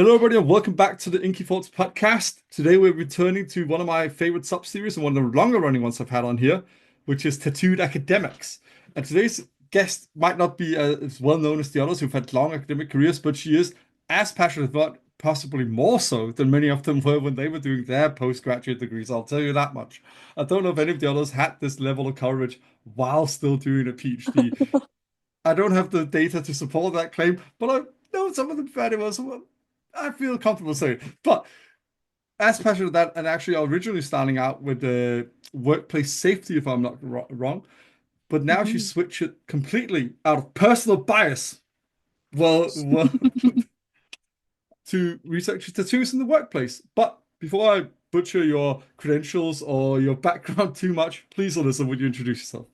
Hello, everybody, and welcome back to the Inky Thoughts podcast. Today, we're returning to one of my favorite sub-series and one of the longer-running ones I've had on here, which is Tattooed Academics. And today's guest might not be as well known as the others who've had long academic careers, but she is as passionate about, possibly more so than many of them were when they were doing their postgraduate degrees. I'll tell you that much. I don't know if any of the others had this level of coverage while still doing a PhD. I don't have the data to support that claim, but I know some of them fairly well, so I feel comfortable saying. But as passionate as that, and actually originally starting out with the workplace safety, if I'm not wrong, but now she Mhm. switched it completely out of personal bias. Well, to research tattoos in the workplace. But before I butcher your credentials or your background too much, please, Alyssa, would you introduce yourself?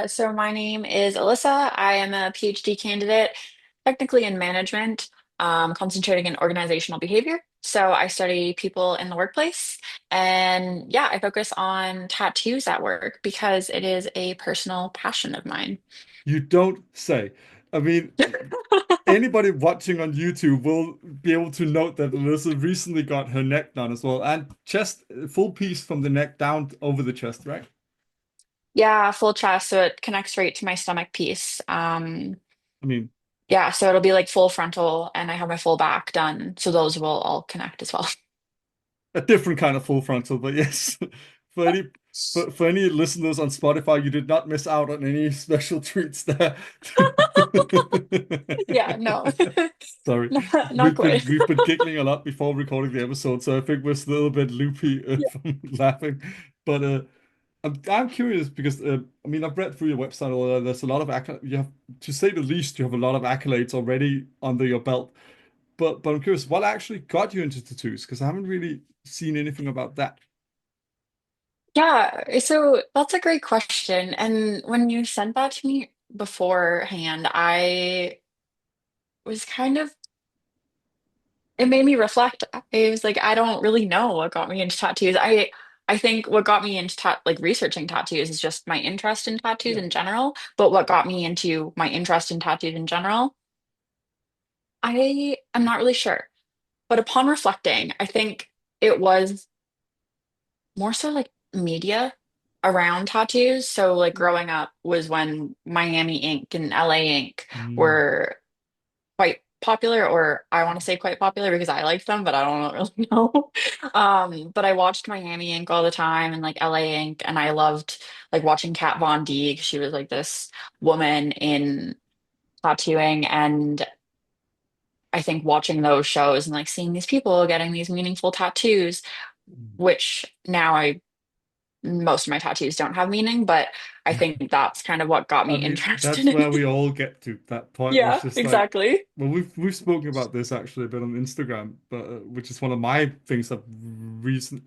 So my name is Alyssa. I am a PhD candidate, technically in management, concentrating in organizational behavior. So I study people in the workplace. And yeah, I focus on tattoos at work because it is a personal passion of mine. You don't say. I mean, anybody watching on YouTube will be able to note that Alyssa recently got her neck done as well, and chest full piece from the neck down over the chest, right? Yeah, full chest, so it connects right to my stomach piece. I mean, Yeah, so it'll be like full frontal, and I have my full back done, so those will all connect as well. a different kind of full frontal, but yes, for any for any listeners on Spotify, you did not miss out on any special treats there. Yeah, no, Sorry, not quite. we've been giggling a lot before recording the episode, so I think we're still a little bit loopy from laughing. But I'm curious because I mean I've read through your website. There's a lot of you have, to say the least, you have a lot of accolades already under your belt. But I'm curious, what actually got you into tattoos? Because I haven't really seen anything about that. Yeah, so that's a great question. And when you sent that to me beforehand, I was kind of, it made me reflect. I was like, I don't really know what got me into tattoos. I think what got me into like researching tattoos is just my interest in tattoos Yeah. in general. But what got me into my interest in tattoos in general, I am not really sure. But upon reflecting, I think it was more so like media around tattoos. So like growing up was when Miami Ink and LA Ink Mm. were quite popular, or I want to say quite popular because I liked them, but I don't really know. But I watched Miami Ink all the time and like LA Ink, and I loved like watching Kat Von D 'cause she was like this woman in tattooing, and I think watching those shows and like seeing these people getting these meaningful tattoos, which now I most of my tattoos don't have meaning, but I think that's kind of what got me I mean, interested that's in where we it. all get to that point where it's Yeah, just like, exactly. well, we've spoken about this actually a bit on Instagram, but which is one of my things I've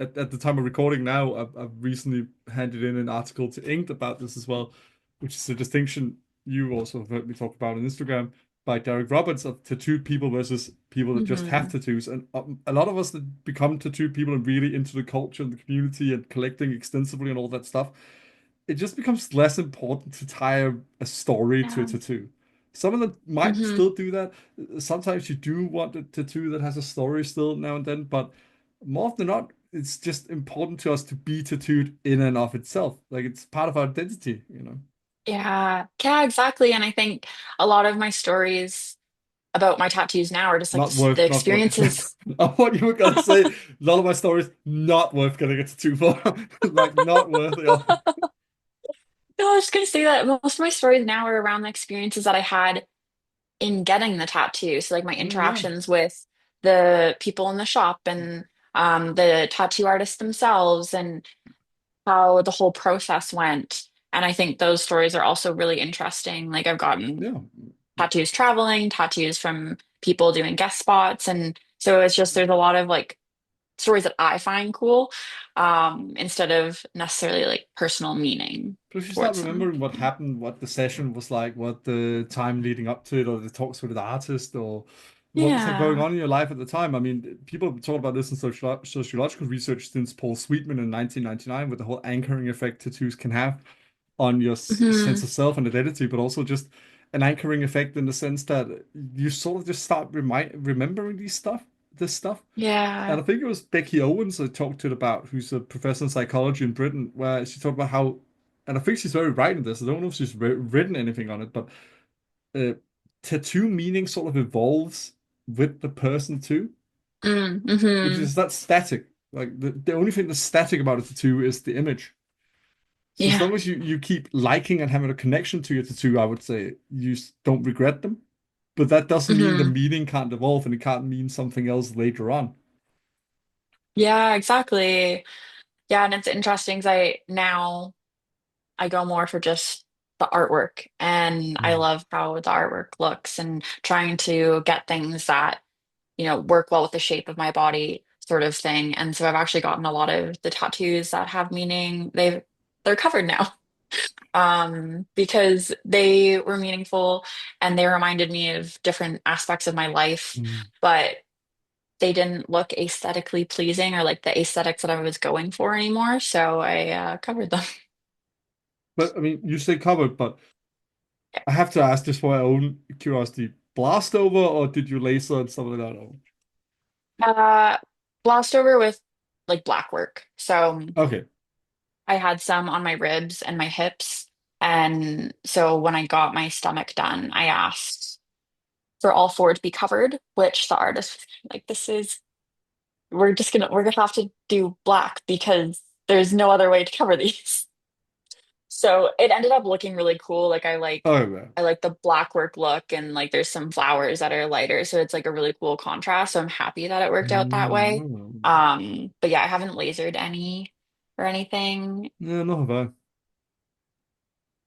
at the time of recording now, I've recently handed in an article to Inked about this as well, which is a distinction you also have heard me talk about on Instagram by Derek Roberts of tattooed people versus people that just have Hmm. tattoos, and a lot of us that become tattooed people and really into the culture and the community and collecting extensively and all that stuff, it just becomes less important to tie a story to a Yeah. tattoo. Some of them might Hmm. still do that. Sometimes you do want a tattoo that has a story still now and then, but more often than not, it's just important to us to be tattooed in and of itself. Like it's part of our identity, you know. Yeah. Yeah, exactly. And I think a lot of my stories about my tattoos now are just like the Not worth. experiences. I thought you were gonna say a lot of my stories not worth getting a tattoo for. Like not worth it. No, I was just gonna say that most of my stories now are around the experiences that I had in getting the tattoo. So like my Yeah. interactions with the people in the shop and the tattoo artists themselves and how the whole process went. And I think those stories are also really interesting. Like I've gotten Yeah. tattoos traveling, tattoos from people doing guest spots. And so it's just there's a lot of like stories that I find cool, instead of necessarily like personal meaning But if you start towards them. remembering what happened, what the session was like, what the time leading up to it, or the talks with the artist, or what was going Yeah. on in your life at the time. I mean, people have talked about this in sociological research since Paul Sweetman in 1999, with the whole anchoring effect tattoos can have on your sense Hmm. of self and identity, but also just an anchoring effect in the sense that you sort of just start remembering this stuff. Yeah. And I think it was Becky Owens I talked to it about, who's a professor in psychology in Britain, where she talked about how, and I think she's very right in this. I don't know if she's written anything on it, but uh, tattoo meaning sort of evolves with the person too, which Hmm. is that static. Like the only thing that's static about a tattoo is the image. So as Yeah. long as you keep liking and having a connection to your tattoo, I would say don't regret them. But that doesn't mean the Hmm. meaning can't evolve and it can't mean something else later on. Yeah, exactly. Yeah, and it's interesting because I go more for just the artwork, and I Mm. love how the artwork looks and trying to get things that, work well with the shape of my body sort of thing. And so I've actually gotten a lot of the tattoos that have meaning. They're covered now. Because they were meaningful and they reminded me of different aspects of my life, Mm. but they didn't look aesthetically pleasing or like the aesthetics that I was going for anymore. So I covered them. But I memean, you say covered, but I have to ask just for my own curiosity, blast over or did you laser and stuff like that? Oh, Uh, Glossed over with like black work. So okay. I had some on my ribs and my hips. And so when I got my stomach done, I asked for all four to be covered, which the artist was like, we're gonna have to do black because there's no other way to cover these. So it ended up looking really cool. Oh, man. I like the black work look, and like there's some flowers that are lighter, so it's like a really cool contrast. So I'm happy that it worked out that way. Mm. But yeah, I haven't lasered any or anything. Yeah, not have I.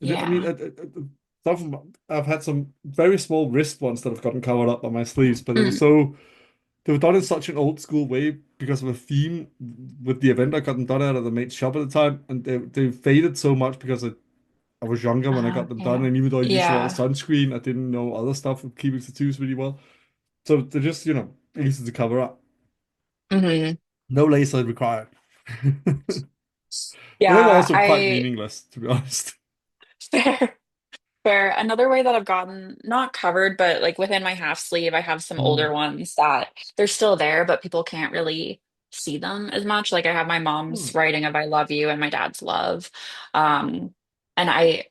I mean, Yeah. I've had some very small wrist ones that have gotten covered up by my sleeves, but Mm. they were done in such an old school way because of a theme with the event I got them done at the mate's shop at the time, and they faded so much because I was younger when I got them done, Okay. and even though I used a lot of Yeah. sunscreen, I didn't know other stuff with keeping tattoos really well. So they're just, easy to cover up. Hmm. No laser required. But they were Yeah, also quite I meaningless, to be honest. fair. Fair. Another way that I've gotten not covered, but like within my half sleeve, I have some Mm. older ones that they're still there, but people can't really see them as much. Like I have my mom's Hmm. writing of I love you and my dad's love. And I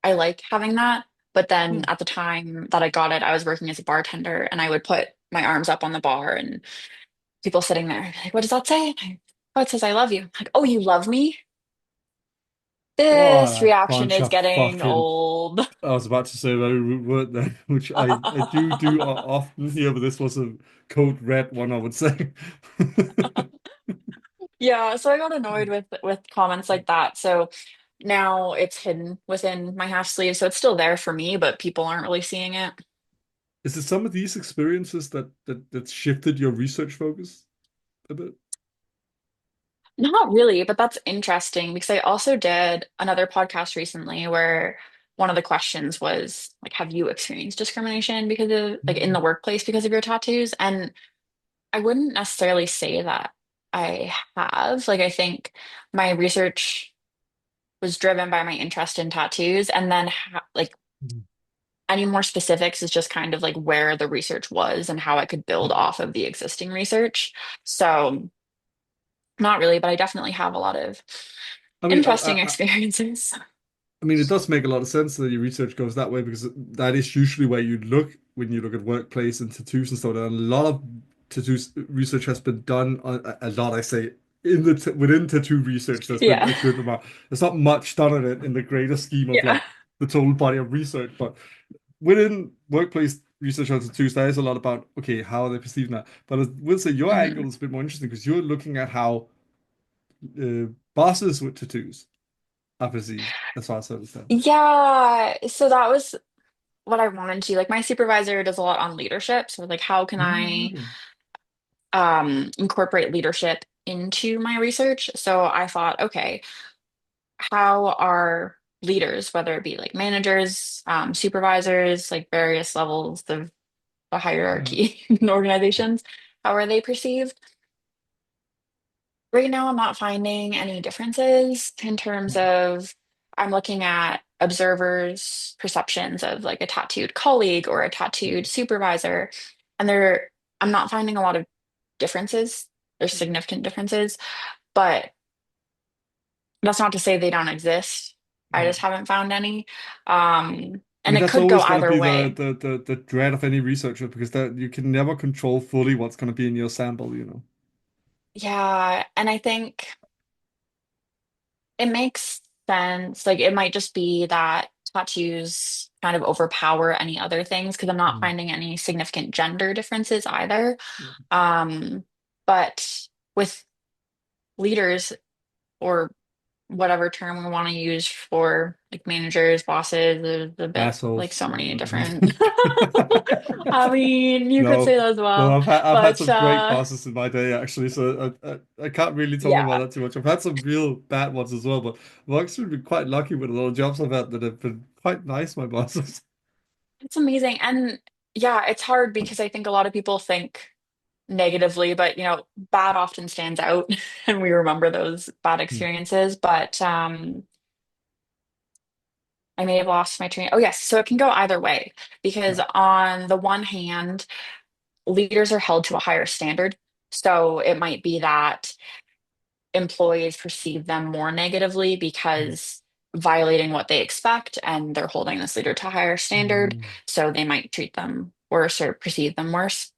like having that. But then Hmm. at the time that I got it, I was working as a bartender and I would put my arms up on the bar and people sitting there like, what does that say? Oh, it says I love you. I'm like, oh, you love me? Oh, This that reaction bunch is of getting fucking. old. I was about to say a very rude word then, which I do often here, but this was a code red one, I would say. Yeah, so I got annoyed with comments like that. So now it's hidden within my half sleeve, so it's still there for me, but people aren't really seeing it. Is it some of these experiences that shifted your research focus a bit? Not really, but that's interesting because I also did another podcast recently where one of the questions was like, have you experienced discrimination because of like in the Mm. workplace because of your tattoos? And I wouldn't necessarily say that I have. Like I think my research was driven by my interest in tattoos, and then like Mm. any more specifics is just kind of like where the research was and how I could build Okay. off of the existing research. So, not really, but I definitely have a lot of I mean, interesting experiences. I mean, it does make a lot of sense that your research goes that way because that is usually where you look when you look at workplace and tattoos and stuff. And a lot of tattoos research has been done on a lot, I say, in the within tattoo research. There's been Yeah. a good amount. There's not much done on it in the greater scheme of Yeah. like the total body of research, but within workplace research on tattoos, there is a lot about okay, how are they perceiving that. But I will say your Mhm. angle is a bit more interesting because you're looking at how bosses with tattoos are perceived, as far as I understand. Yeah. So that was what I wanted to. Like my supervisor does a lot on leadership. So like how can I Okay. incorporate leadership into my research? So I thought, okay, how are leaders, whether it be like managers, supervisors, like various levels of the Yeah. hierarchy in organizations, how are they perceived? Right now, I'm not finding any differences in terms of I'm looking at observers' perceptions of like a tattooed colleague or a tattooed supervisor. And I'm not finding a lot of differences. There's significant differences, but that's not to say they don't exist. I Yeah. just haven't found any. I And mean, it that's could go always going to either be way. the dread of any researcher because that you can never control fully what's going to be in your sample, you know. Yeah, and I think it makes sense. Like it might just be that tattoos kind of overpower any other things because I'm not Mm. finding any significant gender differences either. Yeah. Um, but with leaders or whatever term we want to use for like managers, bosses, there's a bit like Assholes. so many different. I mean, you could say No, that as no, well, I've had but some great bosses in my day actually, so I can't really talk about yeah, that too much. I've had some real bad ones as well, but I've actually been quite lucky with a lot of jobs I've had that have been quite nice, my bosses. it's amazing. And yeah, it's hard because I think a lot of people think negatively, but bad often stands out and we remember those bad Mm. experiences. But I may have lost my train. Oh, yes. So it can go either way because Yeah. on the one hand, leaders are held to a higher standard. So it might be that employees perceive them more negatively Mm. because violating what they expect and they're holding this leader to a higher standard. Mm. So they might treat them worse or perceive them worse.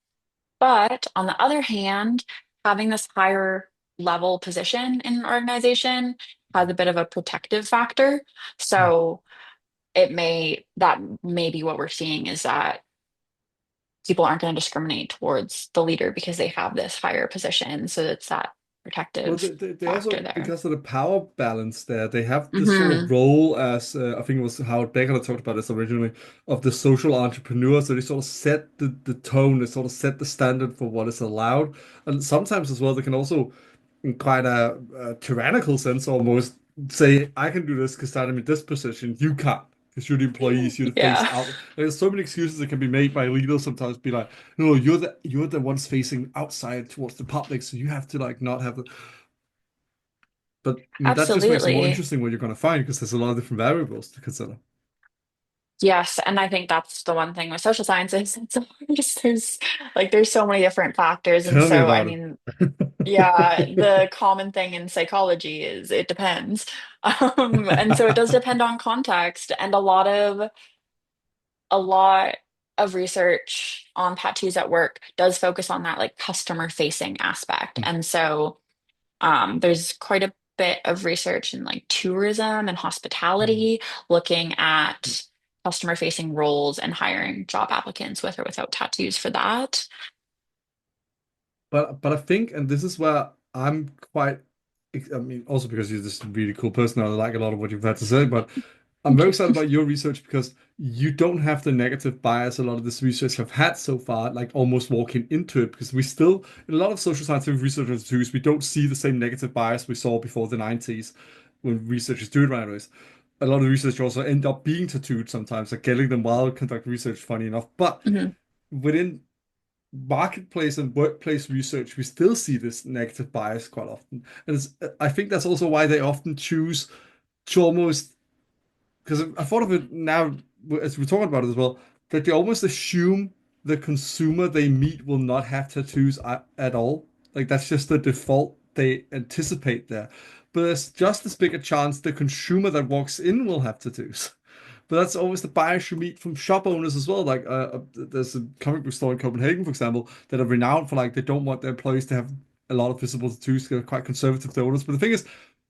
But on the other hand, having this higher level position in an organization has a bit of a protective factor. Mm. So that may be what we're seeing is that people aren't going to discriminate towards the leader because they have this higher position. So it's that Well, protective they factor also, there. because of the power balance there, they have this sort of Hmm. role as I think it was how Decker talked about this originally of the social entrepreneur. So they sort of set the tone, they sort of set the standard for what is allowed. And sometimes as well, they can also, in quite a tyrannical sense, almost say, I can do this because I'm in this position, you can't. Because you're the employees, you're the face Yeah, out. There's so many excuses that can be made by leaders sometimes be like, no, you're the ones facing outside towards the public, so you have to like not have the but I mean, that just makes it more absolutely. interesting what you're going to find because there's a lot of different variables to consider. Yes, and I think that's the one thing with social sciences. There's so many different factors, and Tell me so I about mean, yeah, it. the common thing in psychology is it depends. And so it does depend on context, and a lot of research on tattoos at work does focus on that like customer facing aspect. And so there's quite a bit of research in like tourism and hospitality looking at customer facing roles and hiring job applicants with or without tattoos for that. But I think, and this is where I'm quite, I mean, also because you're just a really cool person, I like a lot of what you've had to say, but I'm Thank very you. excited about your research because you don't have the negative bias a lot of this research have had so far, like almost walking into it, because we still, in a lot of social scientific research institutes, we don't see the same negative bias we saw before the 90s when researchers do it right away. A lot of the research also end up being tattooed sometimes, like getting them while conduct research, funny enough. But Mhm. within marketplace and workplace research, we still see this negative bias quite often. And I think that's also why they often choose to almost, because I thought of it now as we're talking about it as well, that they almost assume the consumer they meet will not have tattoos at all. Like that's just the default they anticipate there. But there's just as big a chance the consumer that walks in will have tattoos. But that's always the bias you meet from shop owners as well. Like, there's a comic book store in Copenhagen, for example, that are renowned for like they don't want their employees to have a lot of visible tattoos. They're quite conservative to owners. But the thing is,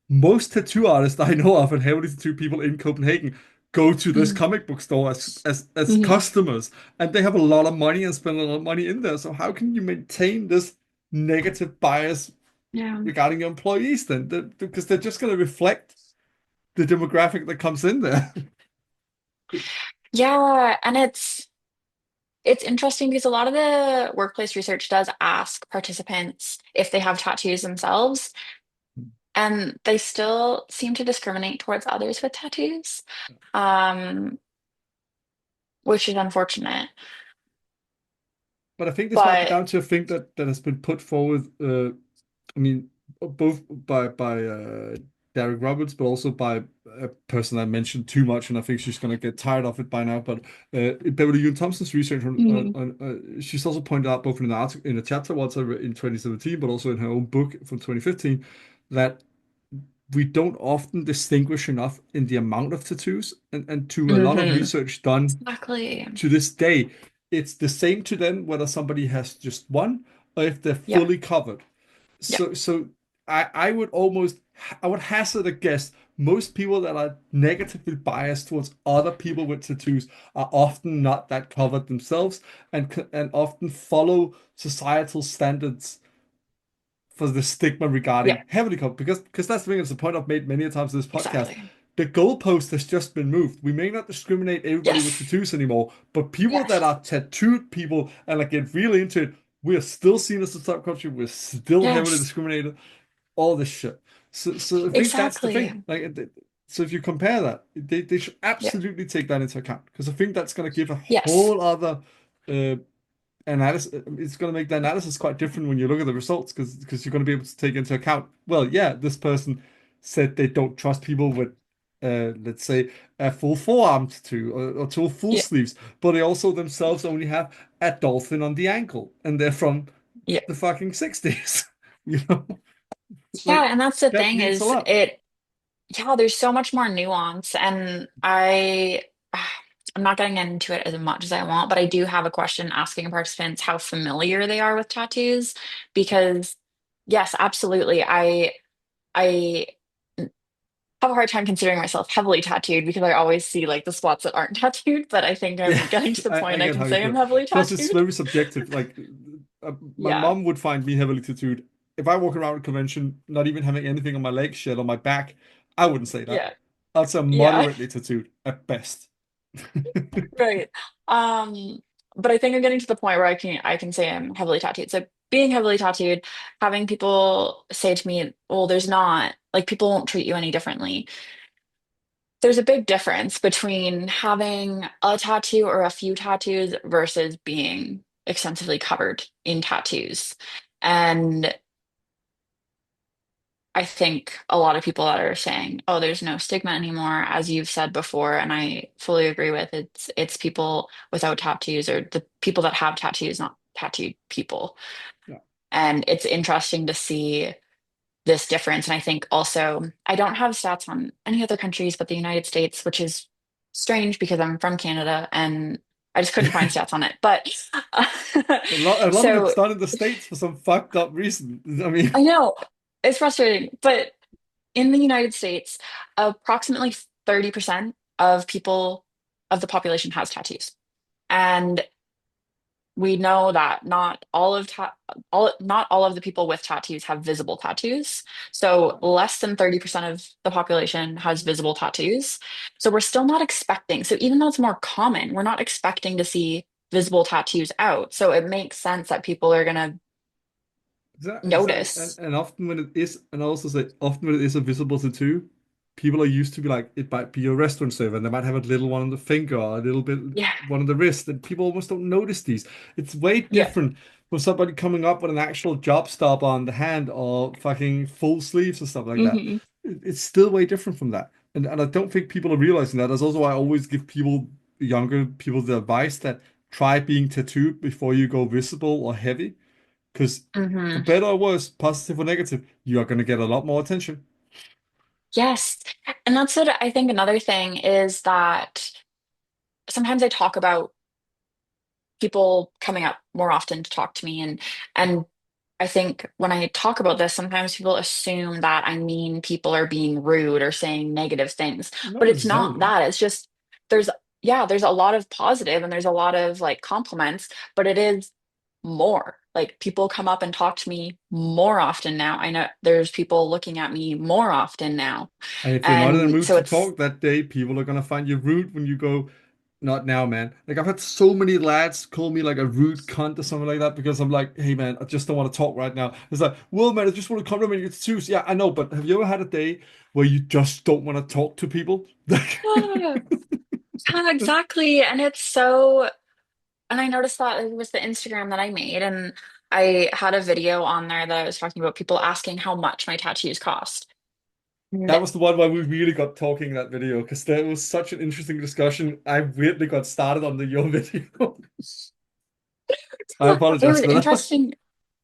most tattoo artists I know of and heavily tattooed people in Copenhagen go to this Mhm. comic book store as Mhm. customers, and they have a lot of money and spend a lot of money in there. So how can you maintain this negative bias Yeah. regarding your employees then? Because they're just going to reflect the demographic that comes in there. Yeah, and it's interesting because a lot of the workplace research does ask participants if they have tattoos themselves, and they still seem to discriminate towards others with tattoos, um, which is unfortunate. But I think this might be But down to a thing that has been put forward. I mean, both by Derek Roberts, but also by a person I mentioned too much, and I think she's gonna get tired of it by now. But Beverly Ewan Thompson's research Mhm. she's also pointed out both in an article in a chapter once I read in 2017, but also in her own book from 2015, that we don't often distinguish enough in the amount of tattoos, and to a lot of Hmm. research done Exactly. to this day, it's the same to them whether somebody has just one or if they're Yeah. fully covered. Yeah. So I would almost I would hazard a guess most people that are negatively biased towards other people with tattoos are often not that covered themselves and often follow societal standards for the stigma Yeah. regarding heavily covered because that's the thing. It's the point I've made many times in this podcast. Exactly. The goalpost has just been moved. We may not discriminate everybody with Yes. tattoos anymore, but people that Yes. are tattooed people and like get really into it, we are still seen as a subculture. We're still heavily Yes. discriminated. All this shit. So I think that's the Exactly. thing. So if you compare that, they should Yeah. absolutely take that into account because I think that's going to give a Yes. whole other uh, analysis. It's going to make the analysis quite different when you look at the results because you're going to be able to take into account. Well, yeah, this person said they don't trust people with, let's say, a full forearm tattoo or two full Yeah. sleeves, but they also themselves only have a dolphin on the ankle, and they're from Yeah. the fucking 60s. You know, like Yeah. And that's the that thing means a is lot. yeah, there's so much more nuance. And I'm not getting into it as much as I want, but I do have a question asking participants how familiar they are with tattoos. Because yes, absolutely. I have a hard time considering myself heavily tattooed because I always see like the spots that aren't tattooed, but I think Yeah, I'm getting to the I point I get can how you say I'm feel. heavily Plus, it's tattooed. very subjective. Like, my Yeah. mom would find me heavily tattooed. If I walk around a convention, not even having anything on my legs, shed on my back, I wouldn't say that. Yeah. I'd say Yeah. moderately tattooed at best. Right. Um, but I think I'm getting to the point where I can say I'm heavily tattooed. So being heavily tattooed, having people say to me, well, there's not like people won't treat you any differently. There's a big difference between having a tattoo or a few tattoos versus being extensively covered in tattoos. And I think a lot of people that are saying, "Oh, there's no stigma anymore," as you've said before, and I fully agree with it's people without tattoos or the people that have tattoos, not tattooed people. Yeah. And it's interesting to see this difference. And I think also I don't have stats on any other countries but the United States, which is strange because I'm from Canada and I just couldn't find stats on it. But A lot of it's so done in the States for some fucked up reason. I mean, I know it's frustrating, but in the United States, approximately 30% of people of the population has tattoos. And we know that not all of the people with tattoos have visible tattoos. So less than 30% of the population has visible tattoos. So we're still not expecting. So even though it's more common, we're not expecting to see visible tattoos out. So it makes sense that people are going to Exactly. notice. And often when it is, and I also say often when it is a visible tattoo, people are used to be like, it might be a restaurant server, and they might have a little one on the finger or a little bit Yeah. one on the wrist, and people almost don't notice these. It's way Yeah. different from somebody coming up with an actual job stop on the hand or fucking full sleeves or stuff like that. Hmm. It's still way different from that. And I don't think people are realizing that. That's also why I always give people, younger people, the advice that try being tattooed before you go visible or heavy. Because for Hmm. better or worse, positive or negative, you are going to get a lot more attention. Yes. And that's what I think another thing is that sometimes I talk about people coming up more often to talk to me and I think when I talk about this, sometimes people assume that I mean people are being rude or saying negative things, Not but it's not necessarily. that. It's just there's yeah, there's a lot of positive and there's a lot of like compliments, but it is more. Like people come up and talk to me more often now. I know there's people looking at me more often now. And if you're not in the And mood so to it's talk that day, people are going to find you rude when you go, not now, man. Like, I've had so many lads call me like a rude cunt or something like that because I'm like, hey, man, I just don't want to talk right now. It's like, well, man, I just want to compliment your tattoos. Yeah, I know, but have you ever had a day where you just don't want to talk to people? yeah, exactly. And it's so and I noticed that it was the Instagram that I made, and I had a video on there that I was talking about people asking how much my tattoos cost. That was the one where we really got talking in that video because there was such an interesting discussion. I weirdly got started on your video. I It apologize was for that. interesting.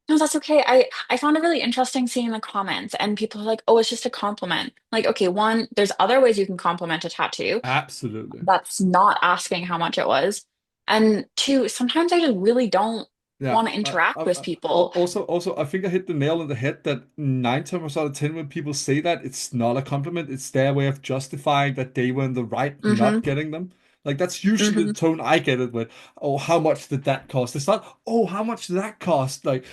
No, that's okay. I found it really interesting seeing the comments and people are like, "Oh, it's just a compliment." Like, okay, one, there's other ways you can compliment a tattoo. Absolutely. That's not asking how much it was. And two, sometimes I just really don't Yeah. want to interact with people. Also, I think I hit the nail on the head that 9 times out of 10, when people say that, it's not a compliment. It's their way of justifying that they were in the right Hmm. not getting them. Like, that's usually the Hmm. tone I get it with. Oh, how much did that cost? It's not, oh, how much did that cost? Like,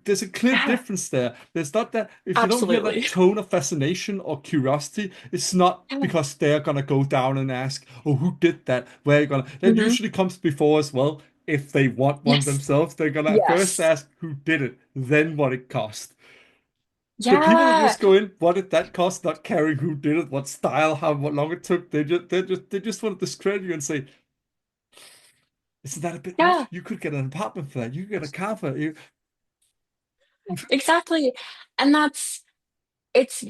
there's a clear Yeah, difference there. There's not that, if you don't hear that absolutely. tone of fascination or curiosity, it's not Yeah. because they're gonna go down and ask, oh, who did that? Where are you gonna? That Hmm. usually comes before as well. If they want one Yes. themselves, they're gonna first Yes. ask who did it, then what it cost. The people that Yeah. just go in, what did that cost, not caring who did it, what style, how long it took, they just want to discredit you and say, isn't that a bit much? Yeah. You could get an apartment for that. You could get a car for it. You... Exactly. And it's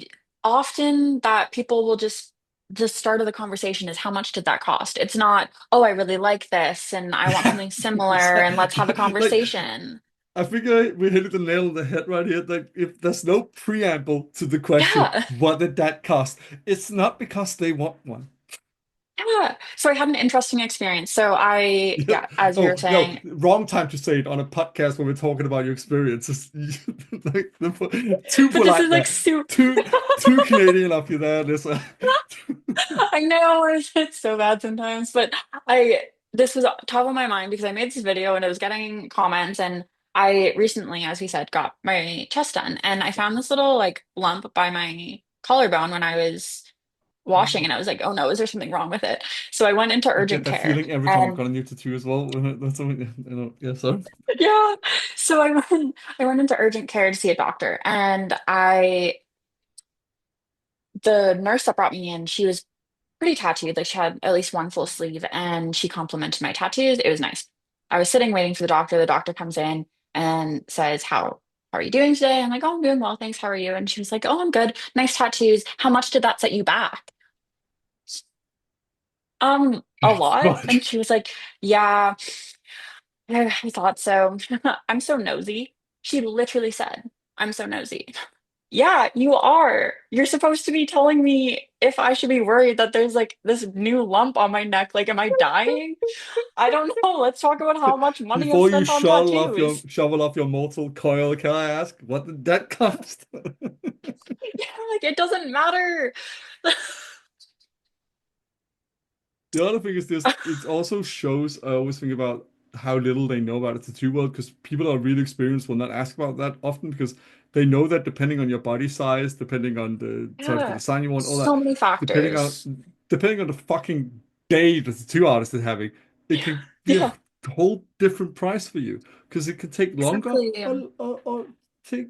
often that people will just the start of the conversation is how much did that cost? It's not, oh, I really like this and I want something similar and let's have a Like, conversation. I think we hit the nail on the head right here. Like, if there's no preamble to the question, Yeah. what did that cost? It's not because they want one. Yeah. So I had an interesting experience. So Yep. yeah, as you were Oh, no, saying, wrong time to say it on a podcast when we're talking about your experiences. Like, too but this polite is like there. super. Too Canadian of you there, Alyssa. I know it's so bad sometimes, but I this was top of my mind because I made this video and it was getting comments and I recently, as we said, got my chest done and I found this little like lump by my collarbone when I was washing and I was like, oh no, is there something wrong with it? So I went into I get urgent that care feeling every time I've and got a new tattoo as well. That's something, yeah, sorry. yeah, so I went into urgent care to see a doctor and I the nurse that brought me in, she was pretty tattooed. Like she had at least one full sleeve and she complimented my tattoos. It was nice. I was sitting waiting for the doctor. The doctor comes in and says, how are you doing today? I'm like, oh, I'm doing well, thanks. How are you? And she was like, oh, I'm good. Nice tattoos. How much did that set you back? A lot. God. And she was like, yeah, I thought so. I'm so nosy. She literally said, I'm so nosy. Yeah, you are. You're supposed to be telling me if I should be worried that there's like this new lump on my neck. Like, am I dying? I don't know. Let's talk about how much money I've Before you spent on tattoos. shovel off your mortal coil, can I ask what did that cost? Yeah, like it doesn't matter. The other thing is this, it also shows, I always think about how little they know about the tattoo world because people that are really experienced will not ask about that often because they know that depending on your body size, depending on the type of Yeah, design you want, all that, so many depending factors. on depending on the fucking day the tattoo artist is having, it can be a Yeah, whole different price for you because it can take longer exactly. or take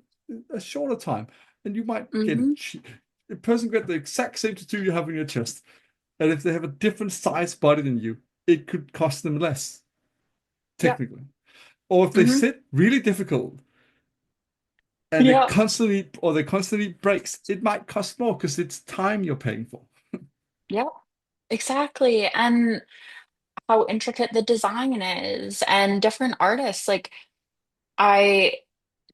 a shorter time. And you might get Hmm. a person get the exact same tattoo you have on your chest and if they have a different size body than you, it could cost them less, Yeah. technically. Or if they Hmm. sit really difficult and Yeah. they constantly breaks, it might cost more because it's time you're paying for. Yeah. Exactly. And how intricate the design is and different artists. Like I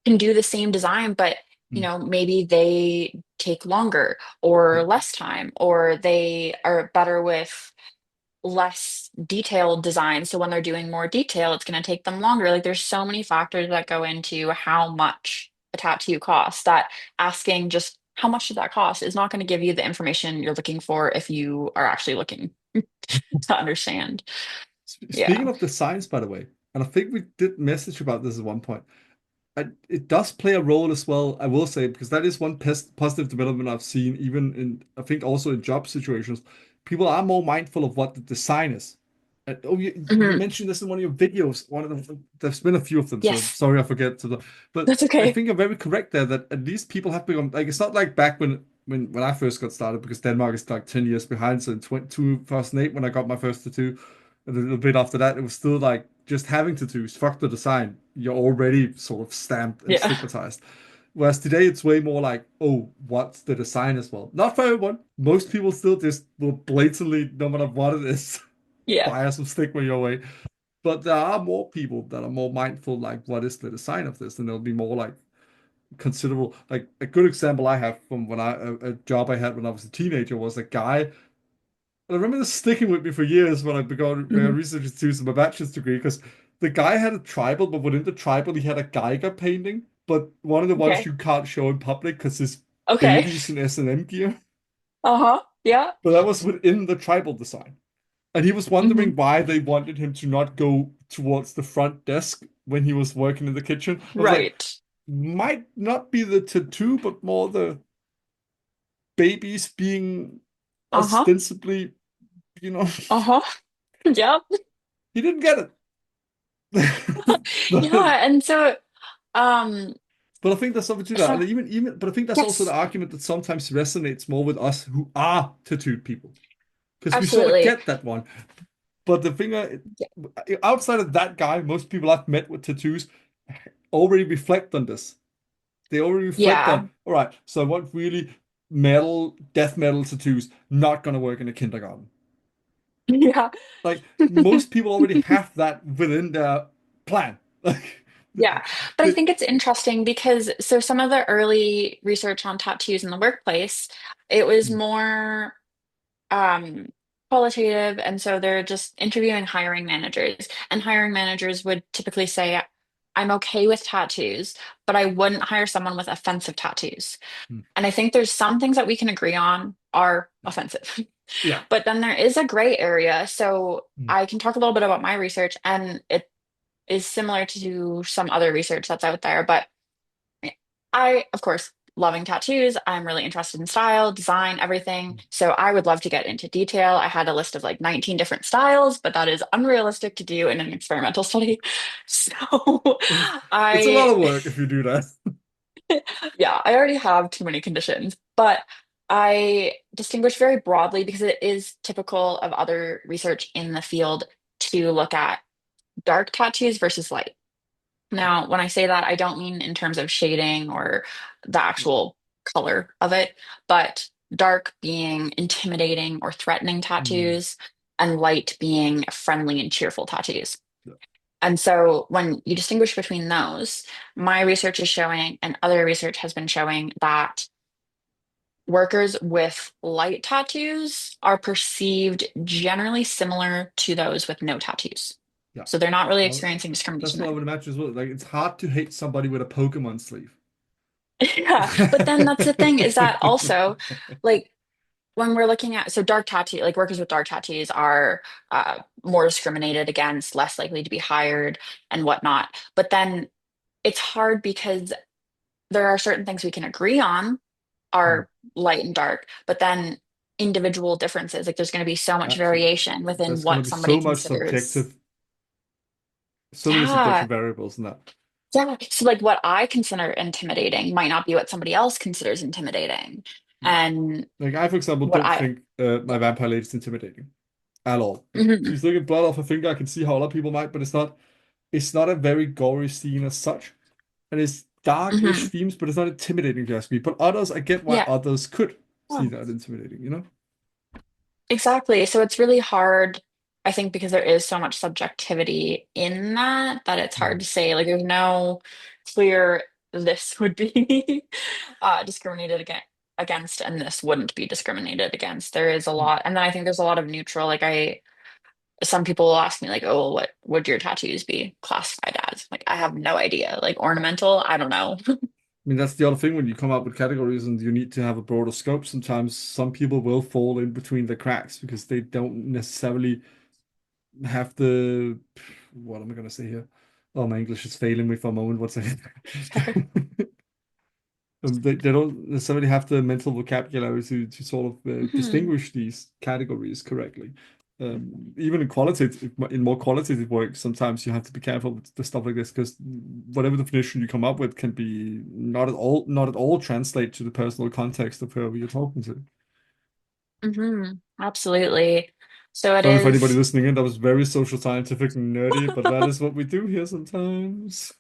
can do the same design, but Mm. maybe they take longer or less time, or they are better with less detailed design. So when they're doing more detail, it's going to take them longer. Like there's so many factors that go into how much a tattoo costs that asking just how much did that cost is not going to give you the information you're looking for if you are actually looking to understand. Speaking Yeah. of designs, by the way, and I think we did message about this at one point. It does play a role as well, I will say, because that is one positive development I've seen, even in, I think, also in job situations. People are more mindful of what the design is. Oh, you Hmm. mentioned this in one of your videos. One of them, there's been a few of them, so Yes, sorry I forget to. But that's I okay. think you're very correct there that at least people have become like it's not like back when I first got started because Denmark is like 10 years behind. So in 2008 when I got my first tattoo, a little bit after that, it was still like just having tattoos. Fuck the design. You're already sort of stamped and Yeah. stigmatized. Whereas today it's way more like, oh, what's the design as well? Not for everyone. Most people still just will blatantly, no matter what it is, Yeah. fire some stigma your way. But there are more people that are more mindful, like what is the design of this, and they'll be more like considerable. Like a good example I have from when a job I had when I was a teenager was a guy. I remember this sticking with me for years when I began my Mhm. research students in my bachelor's degree because the guy had a tribal, but within the tribal he had a Geiger painting, but one of the ones Okay. you can't show in public because his Okay. baby's in S&M gear. Uh-huh. Yeah. But that was within the tribal design. And he was Hmm. wondering why they wanted him to not go towards the front desk when he was working in the kitchen. I was like, Right. might not be the tattoo, but more the babies being Uh-huh. ostensibly, you know, Uh-huh. Yeah. he didn't get it. But Yeah. And so, um, I think there's something to that. so And but I think that's also the yes, argument that sometimes resonates more with us who are tattooed people. Because we sort of absolutely. get that one. But the thing, Yeah. outside of that guy, most people I've met with tattoos already reflect on this. They already reflect Yeah. on, all right, so I want really metal, death metal tattoos, not gonna work in a kindergarten. Yeah. Like most people already have that within their plan. Like Yeah. But I the, think it's interesting because so some of the early research on tattoos in the workplace, it was more um qualitative, and so they're just interviewing hiring managers, and hiring managers would typically say, I'm okay with tattoos, but I wouldn't hire someone with offensive tattoos. And I think there's some things that we can agree on are offensive. yeah. But then there is a gray area. So I can talk a little bit about my research, and it is similar to some other research that's out there. But I, of course, loving tattoos, I'm really interested in style, design, everything. So I would love to get into detail. I had a list of like 19 different styles, but that is unrealistic to do in an experimental study. So It's a lot I, of work if you do that. yeah, I already have too many conditions, but I distinguish very broadly because it is typical of other research in the field to look at dark tattoos versus light. Now, when I say that, I don't mean in terms of shading or the actual color of it, but dark being intimidating or threatening Mm, tattoos, and light being friendly and cheerful tattoos. yeah. And so when you distinguish between those, my research is showing, and other research has been showing, that workers with light tattoos are perceived generally similar to those with no tattoos. Yeah. So they're not really Well, experiencing that's discrimination what I there. would imagine as well. Like it's hard to hate somebody with a Pokemon sleeve. Yeah, but then that's the thing, is that also like when we're looking at, so dark tattoo, like workers with dark tattoos are more discriminated against, less likely to be hired and whatnot. But then it's hard because there are certain things we can agree on Mm. are light and dark, but then individual differences, like there's going to be so much Absolutely. variation within There's going to what be somebody so much considers. subjective, so many Yeah. subjective variables in that. Yeah. So like what I consider intimidating might not be what somebody else considers intimidating. And Like I, for example, what don't I, think my yeah. vampire lady is intimidating at all. Like Mhm. she's looking blood off her finger. I can see how other people might, but it's not. It's not a very gory scene as such, and it's dark-ish Mhm. themes, but it's not intimidating to me. But others, I get why Yeah. others could Yeah. see that intimidating. You know? Exactly. So it's really hard, I think, because there is so much subjectivity in that, that it's hard Mm. to say. Like, there's no clear this would be discriminated against, and this wouldn't be discriminated against. There is a Mm. lot, and then I think there's a lot of neutral. Some people will ask me like, "Oh, well, what would your tattoos be classified as?" Like, I have no idea. Like ornamental, I don't know. I mean, that's the other thing when you come up with categories and you need to have a broader scope. Sometimes some people will fall in between the cracks because they don't necessarily have the, what am I going to say here? Oh, my English is failing me for a moment. What's it? They don't necessarily have the mental vocabulary to sort of Mhm. distinguish these categories correctly. Even in more qualitative work, sometimes you have to be careful with the stuff like this because whatever definition you come up with can be not at all translate to the personal context of whoever you're talking to. Absolutely. So it Sorry for anybody is. listening in. That was very social scientific and nerdy, but that is what we do here sometimes.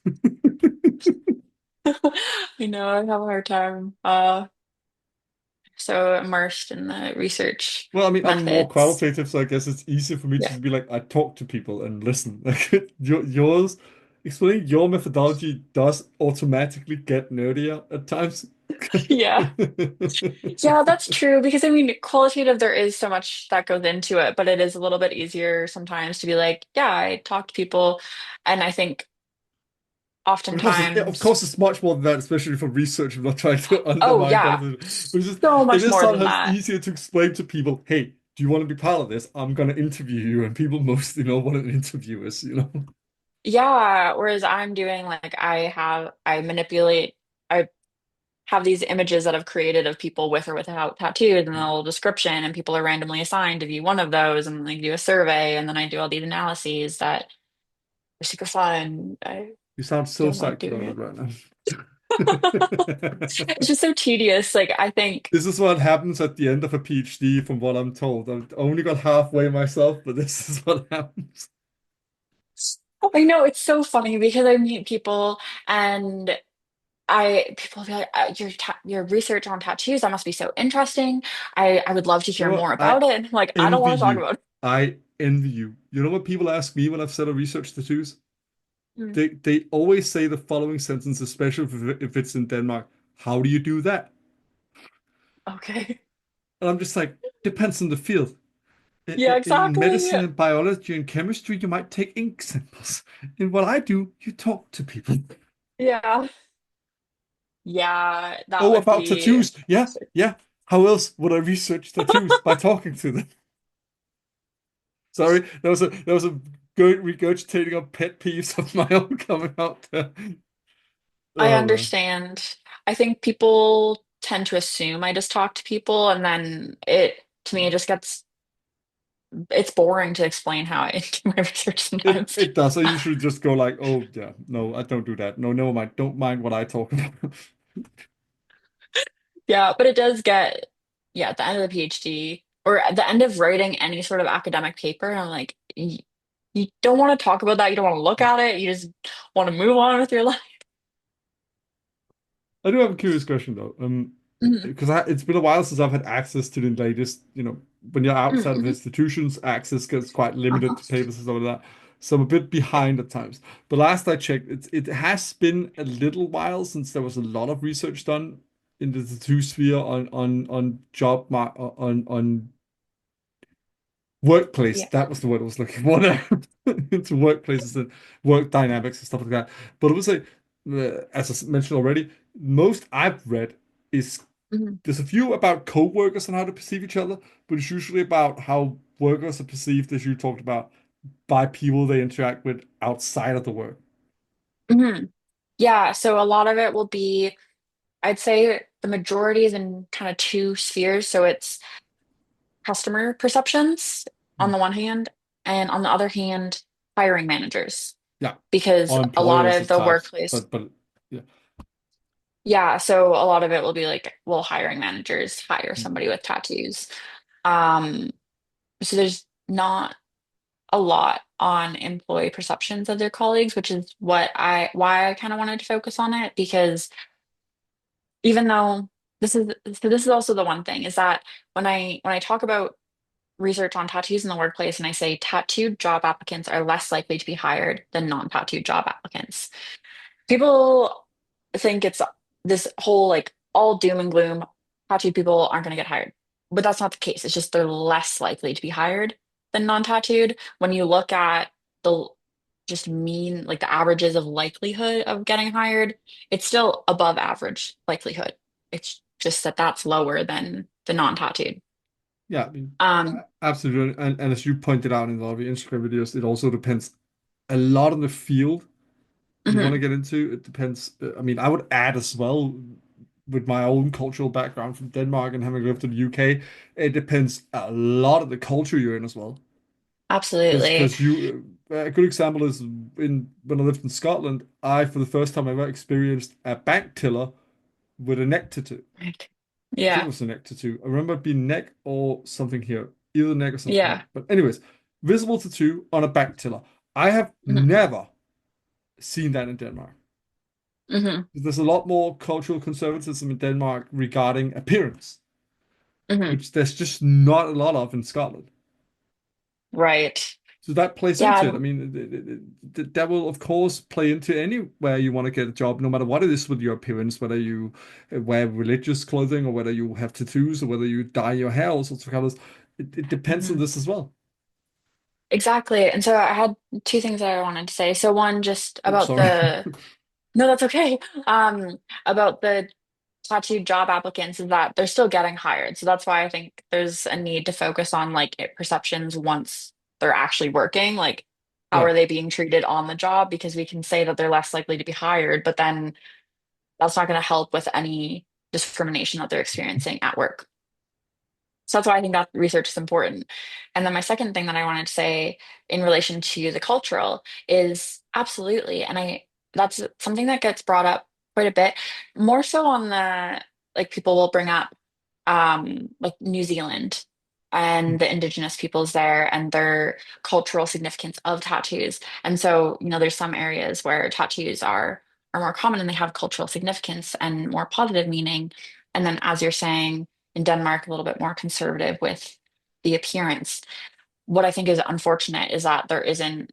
I know I have a hard time so immersed in the research Well, I mean, I'm more methods. qualitative, so I guess it's easier for me to Yeah. just be like, I talk to people and listen. Like yours, explaining your methodology does automatically get nerdier at times. Yeah. Yeah, that's true because I mean, qualitative, there is so much that goes into it, but it is a little bit easier sometimes to be like, yeah, I talk to people. And I think Of oftentimes, course, it's much more than that, especially for research. I'm not trying to oh, undermine yeah, qualitative, but it's just, so it much is more than sometimes that. easier to explain to people, hey, do you want to be part of this? I'm going to interview you, and people mostly know what an interview is, you know? Yeah. Whereas I'm doing like, I manipulate, I have these images that I've created of people with or without tattoos and a little description, and people are randomly assigned to view one of those, and like do a survey, and then I do all these analyses that are super fun. I You sound so don't like psyched doing about it it. right now. It's just so tedious. Like I think This is what happens at the end of a PhD, from what I'm told. I've only got halfway myself, but this is what happens. I know it's so funny because I meet people and I people will be like, your research on tattoos, that must be so interesting. I would love to You hear know more what? I about it." And I'm like, I don't envy want to talk you. about I envy you. You know what people ask me when I've said I research tattoos? it. They always say the following sentence, especially if it's in Denmark. How do you do that? Okay. And I'm just like, depends on the field. Yeah, In exactly. medicine and biology and chemistry, you might take ink samples. In what I do, you talk to people. Yeah. Yeah, that Oh, would about be tattoos. Yeah, yeah. How else would I research tattoos? By talking to them. Sorry, there was a good regurgitating of pet peeves of my own coming out there. I Oh man. understand. I think people tend to assume I just talk to people, and then it to me it just gets it's boring to explain how I do my research It sometimes. it does. I usually just go like, oh yeah, no, I don't do that. No, never mind. Don't mind what I talk about. Yeah, but it does get, yeah, at the end of the PhD or at the end of writing any sort of academic paper, I'm like, you don't want to talk about that. You don't want to look No. at it. You just want to move on with your life. I do have a curious question though. Mhm. Because it's been a while since I've had access to the latest, when you're outside of Mhm. institutions, access gets quite limited Uh-huh. to papers and stuff like that. So I'm a bit behind at times. But last I checked, it has been a little while since there was a lot of research done in the tattoo sphere on job mar on workplace. Yeah. That was the word I was looking for now. Into workplaces and work dynamics and stuff like that. But it was like, as I mentioned already, most I've read is Mhm. there's a few about co-workers and how to perceive each other, but it's usually about how workers are perceived, as you talked about, by people they interact with outside of the work. Mhm. Yeah, so a lot of it will be, I'd say the majority is in kind of two spheres. So it's customer perceptions on Mm. the one hand, and on the other hand, hiring managers. Yeah, Because or a lot employers of at the times, workplace, but yeah. yeah, so a lot of it will be like, well, hiring managers hire Mm. somebody with tattoos. Um, so there's not a lot on employee perceptions of their colleagues, which is why I kind of wanted to focus on it because even though this is also the one thing is that when I talk about research on tattoos in the workplace and I say tattooed job applicants are less likely to be hired than non-tattooed job applicants. People think it's this whole like all doom and gloom, tattooed people aren't going to get hired. But that's not the case. It's just they're less likely to be hired than non-tattooed. When you look at the just mean like the averages of likelihood of getting hired, it's still above average likelihood. It's just that that's lower than the non-tattooed. Yeah, I mean, Um, absolutely. And as you pointed out in a lot of your Instagram videos, it also depends a lot on the field you want to mhm, get into. It depends. I mean, I would add as well, with my own cultural background from Denmark and having lived in the UK, it depends a lot of the culture you're in as well. absolutely. Because a good example is in when I lived in Scotland, I for the first time ever experienced a bank teller with a neck tattoo. I think it Yeah, was a neck tattoo. I remember it being neck or something here, either neck or something here. yeah. But anyways, visible tattoo on a bank teller. I have Mhm. never seen that in Denmark. Hmm. There's a lot more cultural conservatism in Denmark regarding appearance, Hmm. which there's just not a lot of in Scotland. Right. So that plays into it. I Yeah. mean, that will, of course, play into anywhere you want to get a job, no matter what it is with your appearance, whether you wear religious clothing or whether you have tattoos or whether you dye your hair, all sorts of colors. It depends on Mhm. this as well. Exactly. And so I had two things that I wanted to say. So one, just Oh, about sorry. no, that's okay. About the tattooed job applicants is that they're still getting hired. So that's why I think there's a need to focus on like perceptions once they're actually working. Like, how Yeah. are they being treated on the job? Because we can say that they're less likely to be hired, but then that's not going to help with any discrimination that they're experiencing at work. So that's why I think that research is important. And then my second thing that I wanted to say in relation to the cultural is absolutely, and I that's something that gets brought up quite a bit, more so on the like people will bring up like New Zealand and the indigenous peoples there and their cultural significance of tattoos. And so, there's some areas where tattoos are more common and they have cultural significance and more positive meaning. And then as you're saying, in Denmark, a little bit more conservative with the appearance. What I think is unfortunate is that there isn't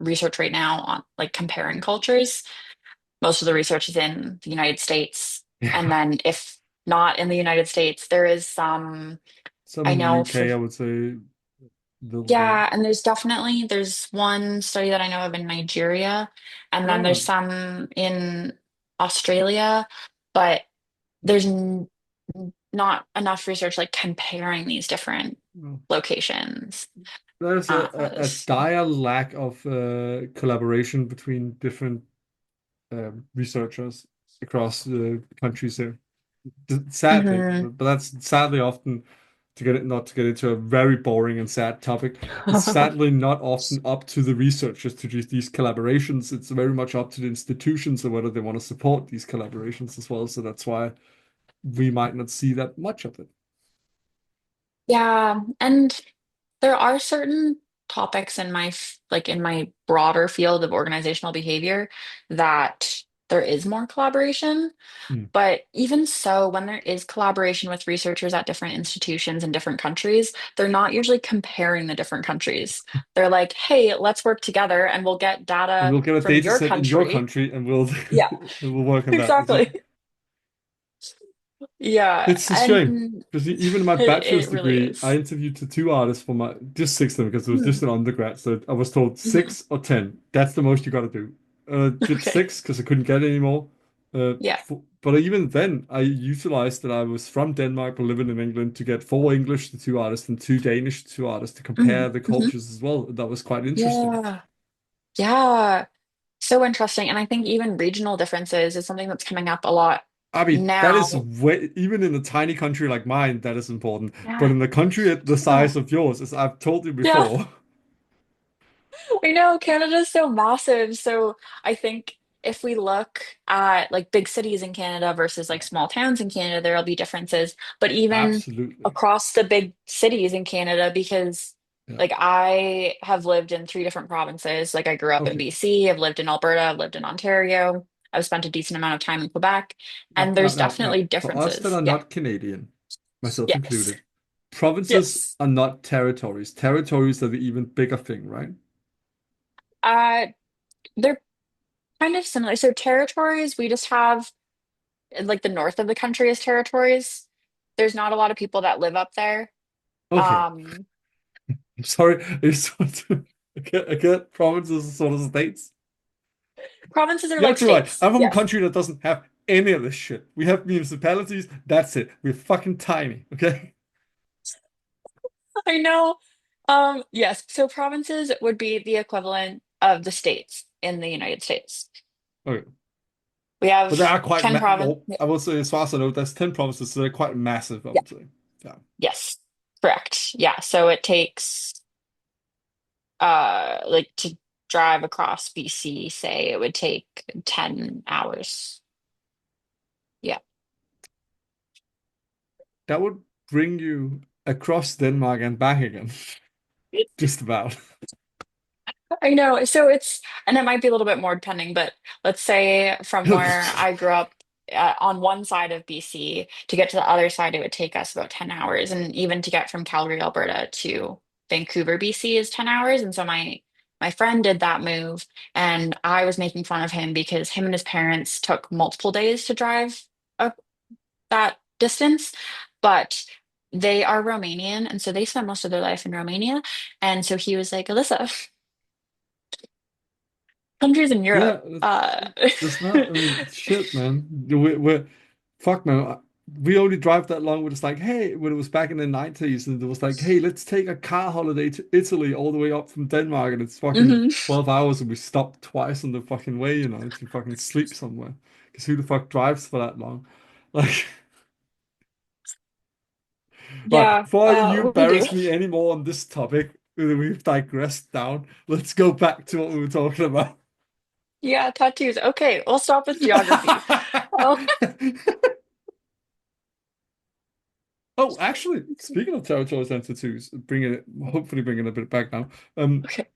research right now on like comparing cultures. Most of the research is in the United States. And Yeah. then if not in the United States, there is some, Some I in the know UK, for, I would say, a little bit. yeah, and there's one study that I know of in Nigeria, and then there's Oh, some in Australia, but there's not enough research like comparing these different well, locations. there's a S- dire lack of collaboration between different researchers across the countries here. Sadly, Mhm. but that's sadly often to get it not to get into a very boring and sad topic. It's sadly not often up to the researchers to do these collaborations. It's very much up to the institutions and whether they want to support these collaborations as well. So that's why we might not see that much of it. Yeah, and there are certain topics in like in my broader field of organizational behavior that there is more collaboration. Hmm. But even so, when there is collaboration with researchers at different institutions in different countries, they're not usually comparing the different countries. They're like, hey, let's work together and we'll get And data we'll get a from data your set in your country. country and we'll Yeah, we'll work on that. exactly. Yeah, It's a shame and because even in my bachelor's it really degree, I is. interviewed tattoo artists for my just six of them because it was Hmm. just an undergrad. So I was told Hmm. 6 or 10. That's the most you got to do. Did Okay. six because I couldn't get any more. Yeah. But even then, I utilized that I was from Denmark but living in England to get 4 English tattoo artists and 2 Danish tattoo artists to Hmm. compare the Hmm. cultures as well. That was quite interesting. Yeah. Yeah. So interesting. And I think even regional differences is something that's coming up a lot I mean, that is now. way, even in a tiny country like mine, that is important. But Yeah. in a country at the Yeah. size of yours, as I've told you Yeah. before, I know Canada's so massive. So I think if we look at like big cities in Canada versus like small towns in Canada, there'll be differences. But even absolutely. across the big cities in Canada, because Yeah. like I have lived in three different provinces. Like I grew up in Okay. BC, I've lived in Alberta, I've lived in Ontario, I've spent a decent amount of time in Quebec, Now, and now, there's now, definitely now, for us that differences. are Yeah. not Canadian, myself Yes. included, provinces Yes. are not territories. Territories are the even bigger thing, right? Uh, they're kind of similar. So territories, we just have like the north of the country is territories. There's not a lot of people that live up there. Okay. Um, I'm sorry. I just want to, I get provinces as sort of states. Provinces are You're like absolutely right. states. I'm from a Yes. country that doesn't have any of this shit. We have municipalities. That's it. We're fucking tiny. Okay. I know. Yes. So provinces would be the equivalent of the states in the United States. Okay. We But they have are quite 10 province. well, I would say, as far as I know, there's 10 provinces, so they're quite massive, I Yeah. would say. Yeah. Yes. Correct. Yeah. So it takes like to drive across BC, say it would take 10 hours. Yeah. That would bring you across Denmark and back again. Just about. I know. So and it might be a little bit more depending, but let's say from where I grew up on one side of BC to get to the other side, it would take us about 10 hours. And even to get from Calgary, Alberta to Vancouver, BC is 10 hours. And so my friend did that move and I was making fun of him because him and his parents took multiple days to drive up that distance, but they are Romanian. And so they spent most of their life in Romania. And so he was like, Alyssa, countries in Europe. Yeah, it's not. I mean, shit, man. Fuck, man. We only drive that long. When it's like, hey, when it was back in the 90s, and it was like, hey, let's take a car holiday to Italy all the way up from Denmark, and it's fucking Mhm. 12 hours, and we stopped twice on the fucking way, to fucking sleep somewhere. Because who the fuck drives for that long? Like, right, Yeah, before you we do. embarrass me anymore on this topic, we've digressed down. Let's go back to what we were talking about. Yeah, tattoos. Okay, we'll stop with geography. Oh, Oh, actually, speaking of territorial tattoos, hopefully bringing a bit back now. okay.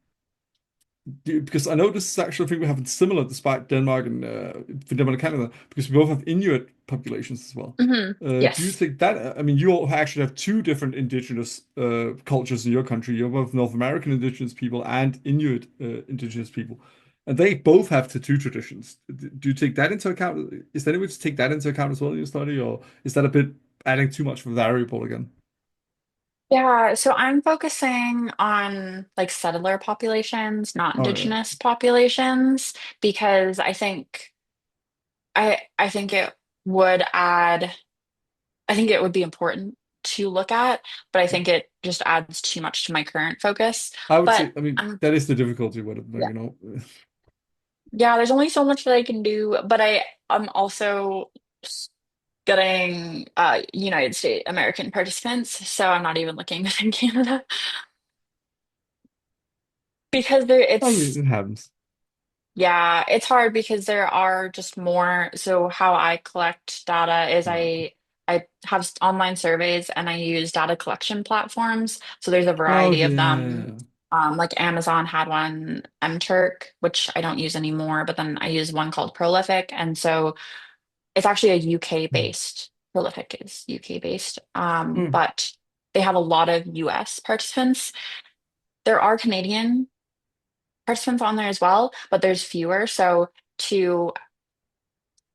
Because I know this is actually a thing we have similar, despite Denmark and Finland and Canada, because we both have Inuit populations as well. Do you Yes. think that? I mean, you all actually have two different indigenous cultures in your country. You have both North American indigenous people and Inuit indigenous people, and they both have tattoo traditions. Do you take that into account? Is there any way to take that into account as well in your study, or is that a bit adding too much of a variable again? Yeah, so I'm focusing on like settler populations, not Oh yeah. indigenous populations, because I think it would add I think it would be important to look at, but I think it just adds too much to my current focus. I would But say, I mean, I'm that is the difficulty with it, yeah. you know. Yeah, there's only so much that I can do, but I'm also getting United States American participants, so I'm not even looking within Canada because I mean, it happens. yeah, it's hard because there are just more. So how I collect data is Yeah. I have online surveys and I use data collection platforms. So there's a Oh variety of them. yeah. Like Amazon had one, MTurk, which I don't use anymore, but then I use one called Prolific, and so it's actually a UK Hmm. based. Prolific is UK based, Hmm. but they have a lot of US participants. There are Canadian participants on there as well, but there's fewer. So to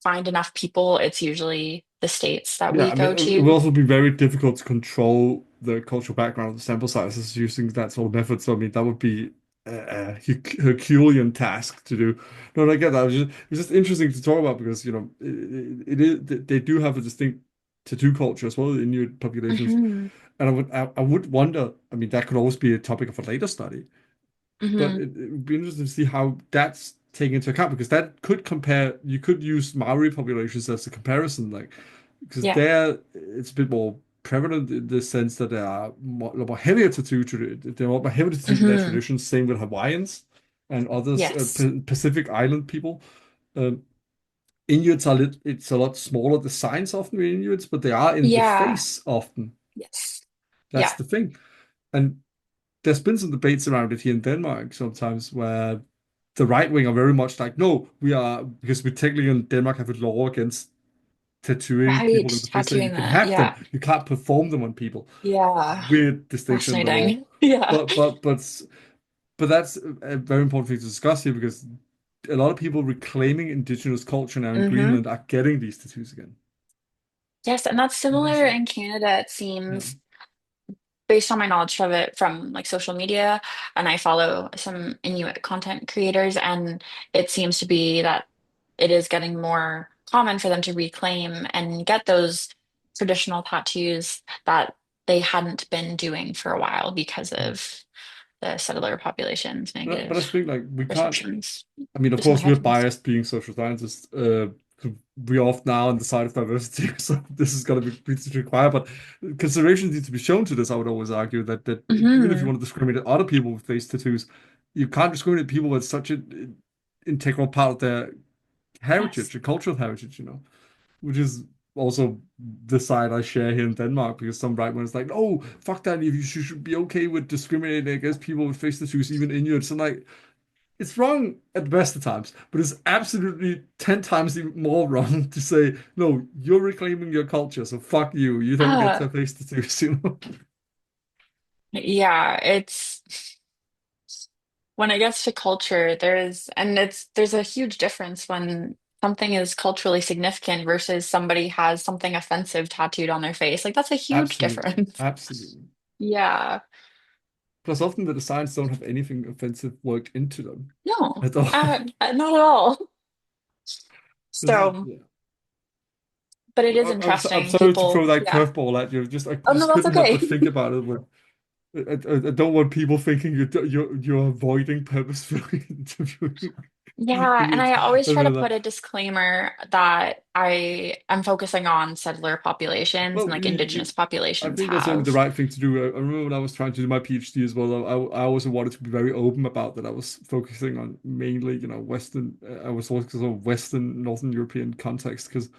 find enough people, it's usually the states that Yeah, we I mean, go it will to. also be very difficult to control the cultural background of the sample sizes using that sort of method. So, I mean, that would be a Herculean task to do. No, I get that. It's just interesting to talk about because, it is they do have a distinct tattoo culture as well in your populations. Hmm. And I would wonder, I mean, that could always be a topic of a later study. But Hmm. it would be interesting to see how that's taken into account because that could compare, you could use Maori populations as a comparison, like, because Yeah. there it's a bit more prevalent in the sense that they are more heavier they're more heavy tattooed in their Hmm. traditions, same with Hawaiians and others, Yes. Pacific Island people. Um, Inuits it's a lot smaller designs often with Inuits, but they are in the Yeah. face often. Yes. That's Yeah. the thing. And there's been some debates around it here in Denmark sometimes where the right wing are very much like, no, we are because we technically in Denmark have a law against tattooing Right. people in the face that you Tattooing can that. have them, Yeah. you can't perform them on people. Yeah. Weird distinction in the law, Fascinating. Yeah. but that's a very important thing to discuss here because a lot of people reclaiming indigenous culture now in Hmm. Greenland are getting these tattoos again. Yes, and that's similar Interesting. in Canada, it Yeah. seems, based on my knowledge of it from like social media, and I follow some Inuit content creators, and it seems to be that it is getting more common for them to reclaim and get those traditional tattoos that they hadn't been doing for a while because of the settler population's But I negative think like we can't. perceptions. I mean, of Just my course, we're headphones. biased being social scientists. We often are on the side of diversity, so this is going to be pretty required. But considerations need to be shown to this. I would always argue that even if you Hmm. want to discriminate other people with face tattoos, you can't discriminate people with such an integral part of their heritage, Yes. their cultural heritage, which is also the side I share here in Denmark because some right wingers like, oh, fuck that, you should be okay with discriminating against people with face tattoos, even Inuits. I'm like, it's wrong at the best of times, but it's absolutely 10 times even more wrong to say, no, you're reclaiming your culture, so fuck you. You don't get Uh, to face the truth, you know? yeah, it's when it gets to culture, there's a huge difference when something is culturally significant versus somebody has something offensive tattooed on their face. Like that's a huge Absolutely. difference. Absolutely. Yeah. Plus, often the designs don't have anything offensive worked into them No, at all. not at all. So, Yeah. but it is I'm interesting. sorry to throw People, that yeah. curveball at you. Just I Oh no, just that's couldn't help but okay. think about it. I don't want people thinking you're avoiding purposefully interviewing Yeah, and me. I always I try to mean, like, put a disclaimer that I am focusing on settler populations and well, like indigenous I populations think that's only the have. right thing to do. I remember when I was trying to do my PhD as well. I also wanted to be very open about that. I was focusing on mainly, Western. I was focusing on Western Northern European context because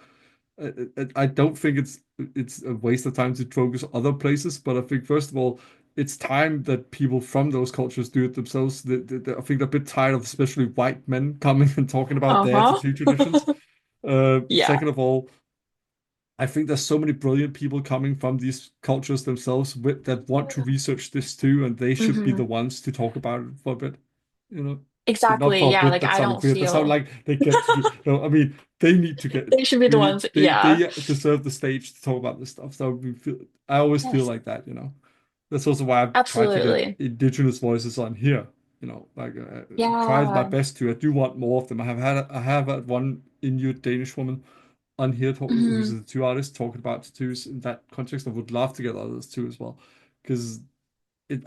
I don't think it's a waste of time to focus other places, but I think first of all, it's time that people from those cultures do it themselves. I think they're a bit tired of especially white men coming and talking about their Uh-huh. tattoo traditions. Yeah. Second of all, I think there's so many brilliant people coming from these cultures themselves that want to research this too, and they should be Hmm. the ones to talk about it for a bit. You know, not Exactly. for a Yeah, bit. like That I sounded don't weird. That sounded feel like they get to do. No, I mean they need to get. they should be the ones. Yeah. They deserve the stage to talk about this stuff. So I always feel Yes. like that. That's also why I've tried to get Absolutely. indigenous voices on here. Like try my Yeah. best to. I do want more of them. I have had one Inuit Danish woman on here who's Hmm. a tattoo artist talking about tattoos in that context. I would love to get others too as well, because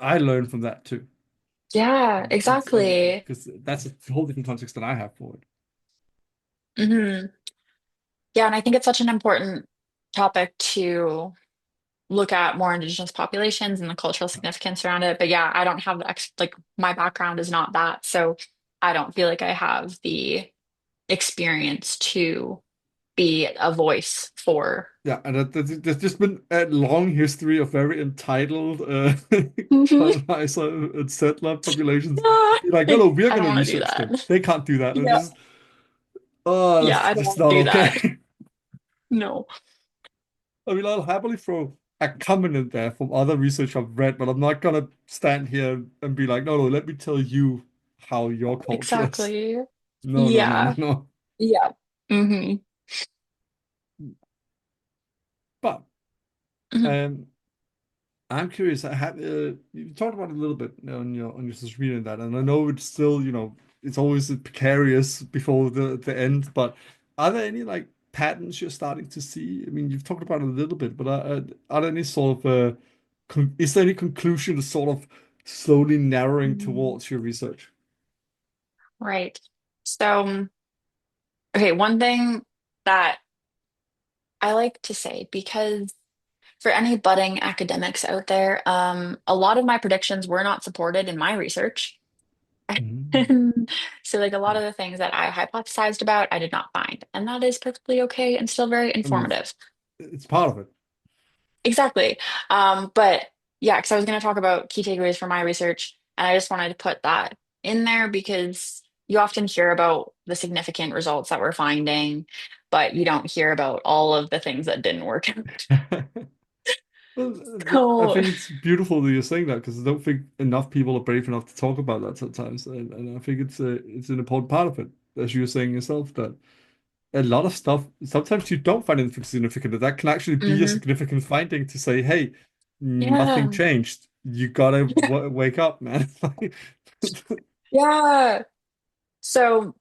I learned from that too. Yeah, It's exactly. because that's a whole different context than I have for it. Hmm. Yeah, and I think it's such an important topic to look at more indigenous populations and the cultural significance around it. But yeah, I don't have the like my background is not that, so I don't feel like I have the experience to be a voice for. Yeah, and there's just been a long history of very entitled Mhm. colonizer and settler populations. Yeah, Be like, no, no, we're I don't gonna want to do research them. that. They can't do that. And Yeah, just oh, yeah, that's I don't just want to not do that. okay. No. I mean, I'll happily throw a comment in there from other research I've read, but I'm not gonna stand here and be like, no, no, let me tell you how your culture is. Exactly. No, no, no, no, Yeah. no. Yeah. Hmm. But Hmm. um, I'm curious. I had you talked about it a little bit on your social media and that, and I know it's still it's always precarious before the end. But are there any like patterns you're starting to see? I mean, you've talked about it a little bit, but are there any sort of is there any conclusion that's sort of slowly narrowing towards your research? Right. So, okay, one thing that I like to say, because for any budding academics out there, a lot of my predictions were not supported in my research. Mhm. So, like a lot of the things that I hypothesized about, I did not find. And that is perfectly okay and still very I mean, informative. it's part of it. Exactly. But yeah, because I was going to talk about key takeaways from my research, and I just wanted to put that in there because you often hear about the significant results that we're finding, but you don't hear about all of the things that didn't work out. Well, I So, think it's beautiful that you're saying that because I don't think enough people are brave enough to talk about that sometimes, and I think it's an important part of it, as you were saying yourself, that a lot of stuff sometimes you don't find anything significant, and that can actually be a mhm. significant finding to say, hey, nothing Yeah. changed. You gotta w wake up, man. Yeah. So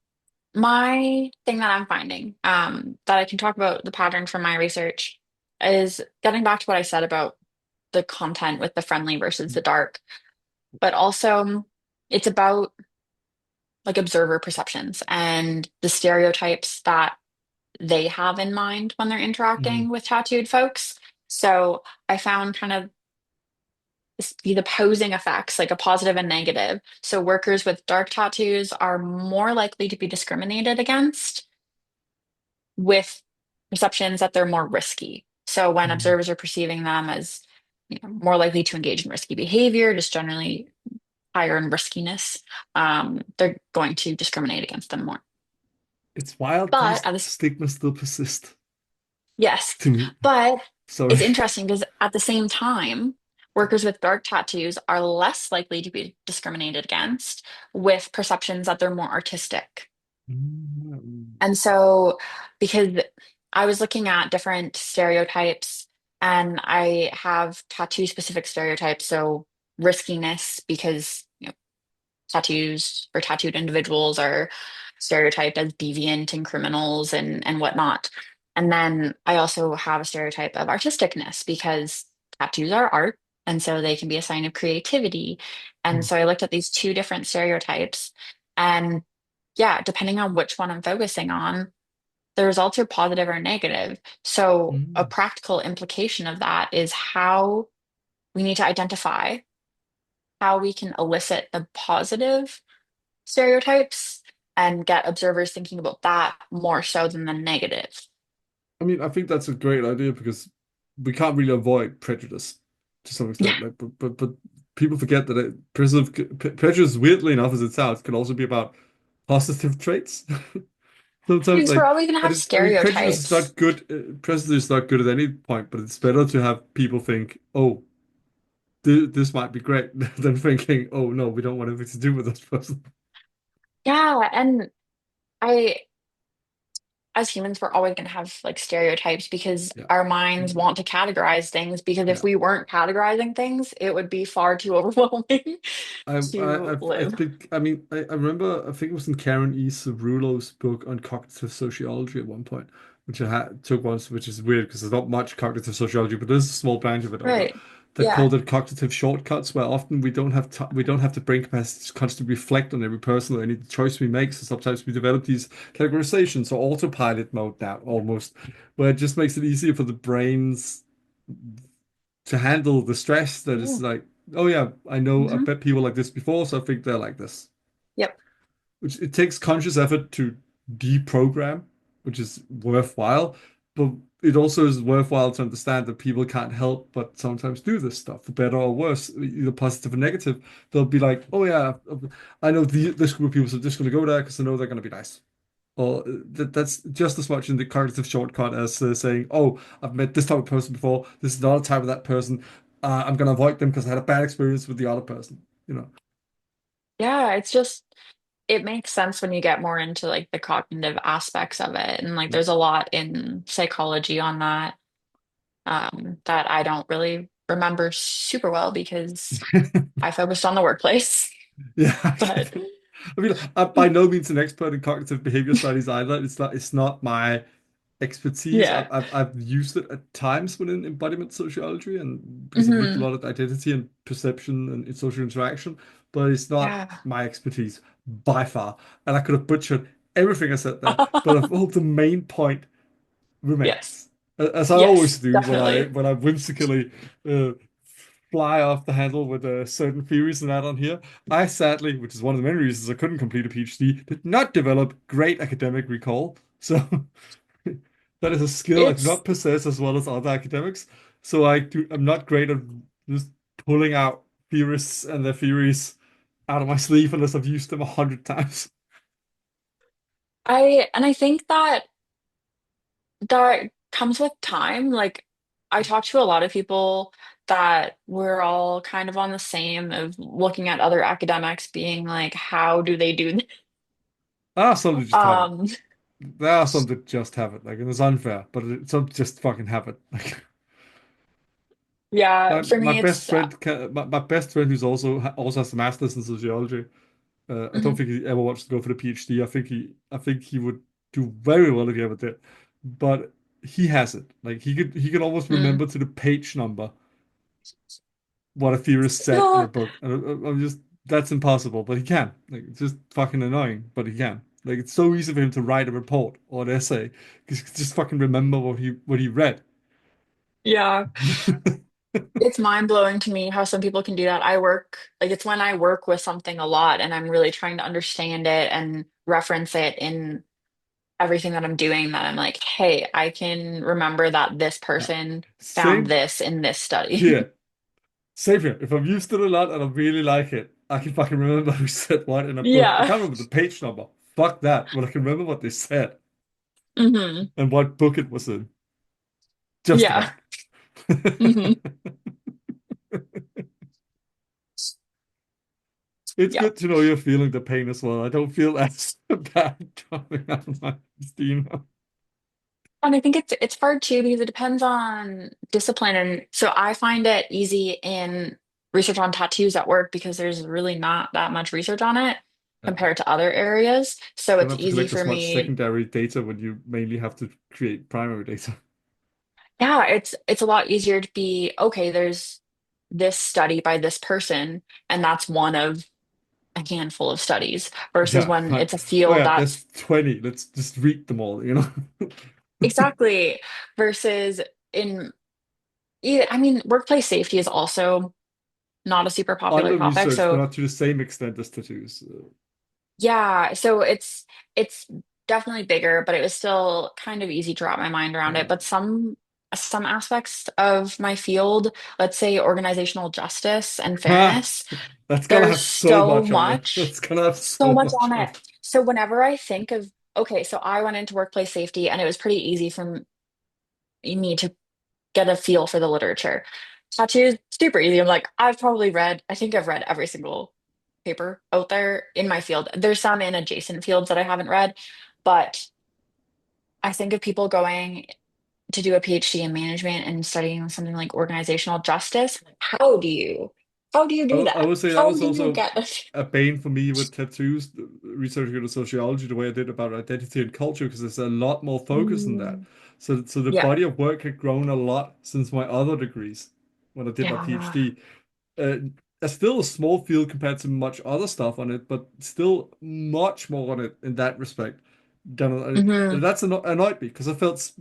my thing that I'm finding, that I can talk about the pattern from my research is getting back to what I said about the content with the friendly versus the dark, but also it's about like observer perceptions and the stereotypes that they have in mind when they're interacting Mhm. with tattooed folks. So I found kind of the opposing effects, like a positive and negative. So workers with dark tattoos are more likely to be discriminated against with perceptions that they're more risky. So when Mhm. observers are perceiving them as more likely to engage in risky behavior, just generally higher in riskiness, they're going to discriminate against them more. It's wild. But These at this, stigmas still persist yes, to me. but Sorry. it's interesting because at the same time, workers with dark tattoos are less likely to be discriminated against with perceptions that they're more artistic. Mm. And so, because I was looking at different stereotypes, and I have tattoo specific stereotypes. So, riskiness, because tattoos or tattooed individuals are stereotyped as deviant and criminals and whatnot. And then I also have a stereotype of artisticness because tattoos are art, and so they can be a sign of creativity. And so I looked at these two different stereotypes, and yeah, depending on which one I'm focusing on, the results are positive or negative. So a Mm. practical implication of that is how we need to identify how we can elicit the positive stereotypes and get observers thinking about that more so than the negative. I mean, I think that's a great idea because we can't really avoid prejudice to some Yeah. extent. Like, but people forget that prejudice, weirdly enough as it sounds, can also be about positive traits. Sometimes, Because we're like, always going to have I mean, prejudice is stereotypes. not good. Prejudice is not good at any point, but it's better to have people think, "Oh, th this might be great," than thinking, "Oh no, we don't want anything to do with this person." Yeah. And I, as humans, we're always going to have like stereotypes because Yeah. our minds Mm. want to categorize things. Because if Yeah. we weren't categorizing things, it would be far too overwhelming to I've live. been, I mean, I remember, I think it was in Karen E. Cerullo's book on cognitive sociology at one point, which I took once, which is weird because there's not much cognitive sociology, but there's a small branch of it over Right. that Yeah. called it cognitive shortcuts, where often we don't have the brain capacity to constantly reflect on every person or any choice we make. So sometimes we develop these categorizations or autopilot mode now almost, where it just makes it easier for the brains to handle the stress that is Mm. like, oh yeah, I know I've Hmm. met people like this before, so I think they're like this. Yep. Which it takes conscious effort to deprogram, which is worthwhile, but it also is worthwhile to understand that people can't help but sometimes do this stuff, for better or worse, either positive or negative. They'll be like, oh yeah, I know this group of people, so I'm just going to go there because I know they're going to be nice. Or that's just as much in the cognitive shortcut as saying, "Oh, I've met this type of person before. This is not a type of that person. I'm gonna avoid them because I had a bad experience with the other person." You know. Yeah. It's just, it makes sense when you get more into like the cognitive aspects of it. And like Yeah. there's a lot in psychology on that, that I don't really remember super well because I focused on the workplace. Yeah, I But get it. I mean, I'm by no means an expert in cognitive behavior studies either. It's not my expertise. yeah. I've used it at times within embodiment sociology and because I've looked a Hmm. lot at identity and perception and social interaction, but it's not Yeah. my expertise by far. And I could have butchered everything I said there, but I hope the main point Yes. remains. As I always Yes, do definitely. when I whimsically uh, fly off the handle with certain theories and that on here. I sadly, which is one of the many reasons I couldn't complete a PhD, did not develop great academic recall. So that is a skill I do It's not possess as well as other academics. So I'm not great at just pulling out theorists and their theories out of my sleeve unless I've used them 100 times. I think that that comes with time. Like I talk to a lot of people that we're all kind of on the same of looking at other academics being like, how do they do this? There are some that just have it. Um, There are some that just have it. Like, and it's unfair, but some just fucking have it. Like, yeah, for my me best it's friend, my best friend who's also has a master's in sociology. I don't mhm, think he ever wants to go for the PhD. I think he would do very well if he ever did. But he has it. Like he could almost mm. remember to the page number what a theorist said in a Yeah, book. And I'm just that's impossible, but he can. Like it's just fucking annoying, but he can. Like it's so easy for him to write a report or an essay because he can just fucking remember what he read. yeah. It's mind-blowing to me how some people can do that. I work, like it's when I work with something a lot and I'm really trying to understand it and reference it in everything that I'm doing that I'm like, hey, I can remember that this Yeah. person found Same this in this study. here. Same here. If I've used it a lot and I really like it, I can fucking remember who said what in a book. I Yeah. can't remember the page number. Fuck that. But I can remember what they said Hmm. and what book it was in. Just Yeah. about. Hmm. It's Yeah. good to know you're feeling the pain as well. I don't feel that bad coming out of my steam. And I think it's hard too because it depends on discipline. And so I find it easy in research on tattoos at work because there's really not that much research on it Yeah. compared to other areas. So Don't it's have to easy collect as for much me. secondary data when you mainly have to create primary data. Yeah, it's a lot easier to be, okay, there's this study by this person, and that's one of a handful of studies versus Yeah, when right. it's a Oh field yeah, there's that's 20. Let's just read them all, you know? exactly versus in I mean, workplace safety is also not a super popular Under topic. research, but So not to the same extent as tattoos. yeah, so it's definitely bigger, but it was still kind of easy to wrap my mind around it. Yeah. But some aspects of my field, let's say organizational justice and Ah, fairness, that's gonna there's have so so much on it. much, That's gonna have so so much much on on it. it. So whenever I think of, okay, so I went into workplace safety and it was pretty easy for me to get a feel for the literature. Tattoos, super easy. I'm like, I think I've read every single paper out there in my field. There's some in adjacent fields that I haven't read, but I think of people going to do a PhD in management and studying something like organizational justice. How do you do I that? would say that How was do you also get it? a bane for me with tattoos, researching the sociology the way I did about identity and culture, because there's a lot more focus in that. Mm, So the yeah, body of work had grown a lot since my other degrees when I did my yeah. PhD. Uh, it's still a small field compared to much other stuff on it, but still much more on it in that respect. Hmm. That's annoyed me because I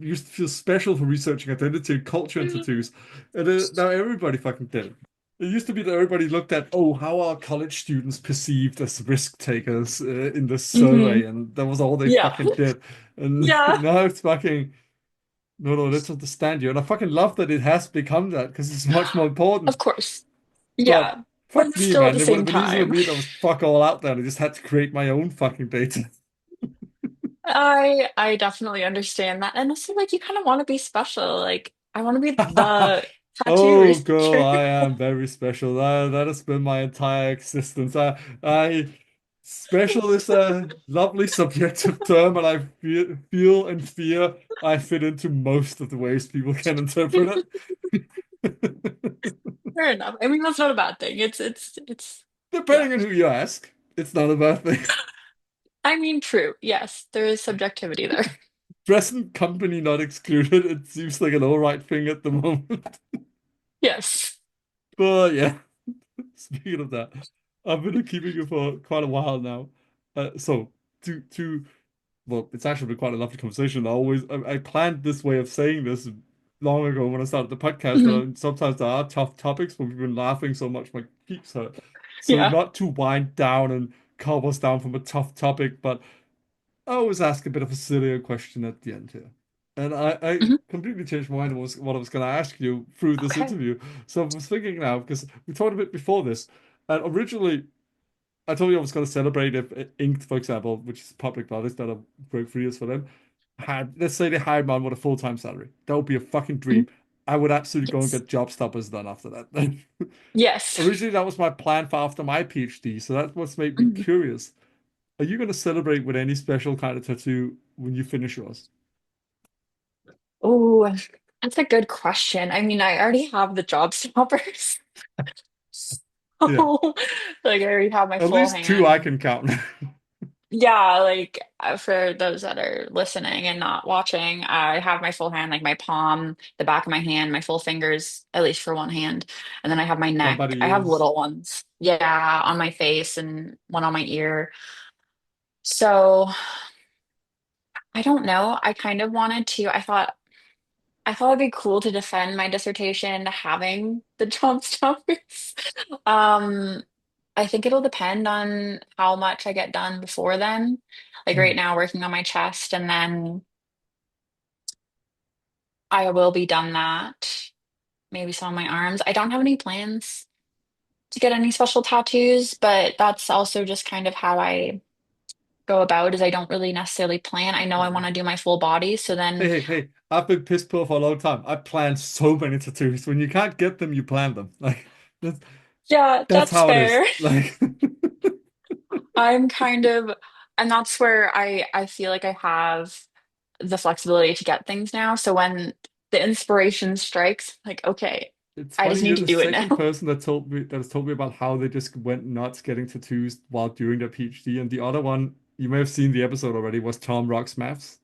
used to feel special for researching identity and culture and tattoos, and now everybody fucking did it. It used to be that everybody looked at, oh, how are college students perceived as risk takers in this Hmm. survey, and that was all they Yeah, fucking did. And yeah, now it's fucking no, no, let's understand you. And I fucking love that it has become that because it's much more of important. course. But Yeah, but fuck me, still at man. the It would same have been easier for time. me that was fuck all out there and I just had to create my own fucking data. I definitely understand that. And also like you kind of want to be special. Like I want to be the tattoo Oh, girl, researcher. I am very special. That has been my entire existence. Special is a lovely subjective term, and I feel and fear I fit into most of the ways people can interpret it. Fair enough. I mean, that's not a bad thing. It's yeah. Depending on who you ask, it's not a bad thing. I mean, true. Yes, there is subjectivity there. Present company not excluded. It seems like an all right thing at the moment. Yes. But yeah, speaking of that, I've been keeping you for quite a while now. So to well, it's actually been quite a lovely conversation. I planned this way of saying this long ago when I started the podcast, Mhm. but sometimes there are tough topics, but we've been laughing so much my cheeks hurt. So Yeah. not to wind down and calm us down from a tough topic, but I always ask a bit of a sillier question at the end here. And I Mhm. completely changed my mind was what I was going to ask you through this Okay. interview. So I was thinking now, because we talked a bit before this, and originally I told you I was going to celebrate if Inked, for example, which is a public body that I've worked 3 years for them, had, let's say they hired me with a full-time salary. That would be a fucking Mhm. dream. I would absolutely go and Yes. get job stoppers done after that. Yes. Originally, that was my plan for after my PhD, so that's what's made me Mhm. curious. Are you going to celebrate with any special kind of tattoo when you finish yours? Oh, that's a good question. I mean, I already have the job stoppers. Yeah, So, like I already have my at full least two I hand. can count. Yeah, like for those that are listening and not watching, I have my full hand, like my palm, the back of my hand, my full fingers, at least for one hand. And then I have my neck. Somebody I have is. little ones. Yeah, on my face and one on my ear. So I don't know. I kind of wanted to, I thought it'd be cool to defend my dissertation having the job stoppers. Um, I think it'll depend on how much I get done before then. Like right Hmm. now, working on my chest, and then I will be done that. Maybe some of my arms. I don't have any plans to get any special tattoos, but that's also just kind of how I go about is I don't really necessarily plan. I know I want to do my full body, so Hey, then hey, hey, I've been piss poor for a long time. I planned so many tattoos. When you can't get them, you plan them. Like that's yeah, that's that's how it is. fair. Like I'm kind of, and that's where I feel like I have the flexibility to get things now. So when the inspiration strikes, like, okay, it's I funny, just you're need to the do it second now. person that has told me about how they just went nuts getting tattoos while doing their PhD. And the other one, you may have seen the episode already, was Tom Rock's Maths.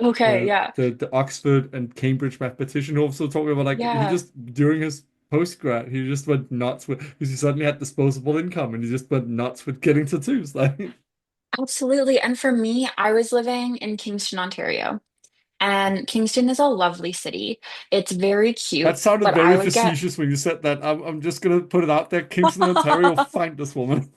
Okay, The yeah. the Oxford and Cambridge mathematician who also told me about like he Yeah, just during his postgrad he just went nuts with because he suddenly had disposable income and he just went nuts with getting tattoos. Like absolutely. And for me, I was living in Kingston, Ontario, and Kingston is a lovely city. It's very that cute, sounded but I very would get facetious when you said that. I'm just gonna put it out there. Kingston, Ontario, find this woman.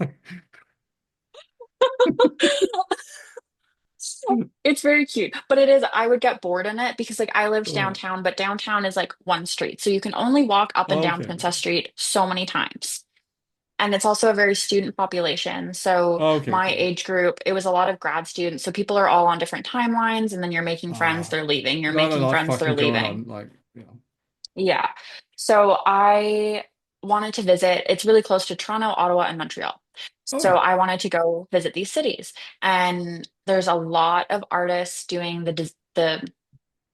it's very cute, but it is, I would get bored in it because like I lived Oh, downtown, but downtown is like one street. So you can only walk up and down okay, Princess okay, Street so many times. And it's also a very student population. So okay, my cool. age group, it was a lot of grad students. So people are all on different timelines, and then you're making friends, they're leaving. You're Not a making lot friends, they're fucking going leaving. on. Like you know. Yeah. So I wanted to visit. It's really close to Toronto, Ottawa, and Montreal. Oh So yeah. I wanted to go visit these cities. And there's a lot of artists doing the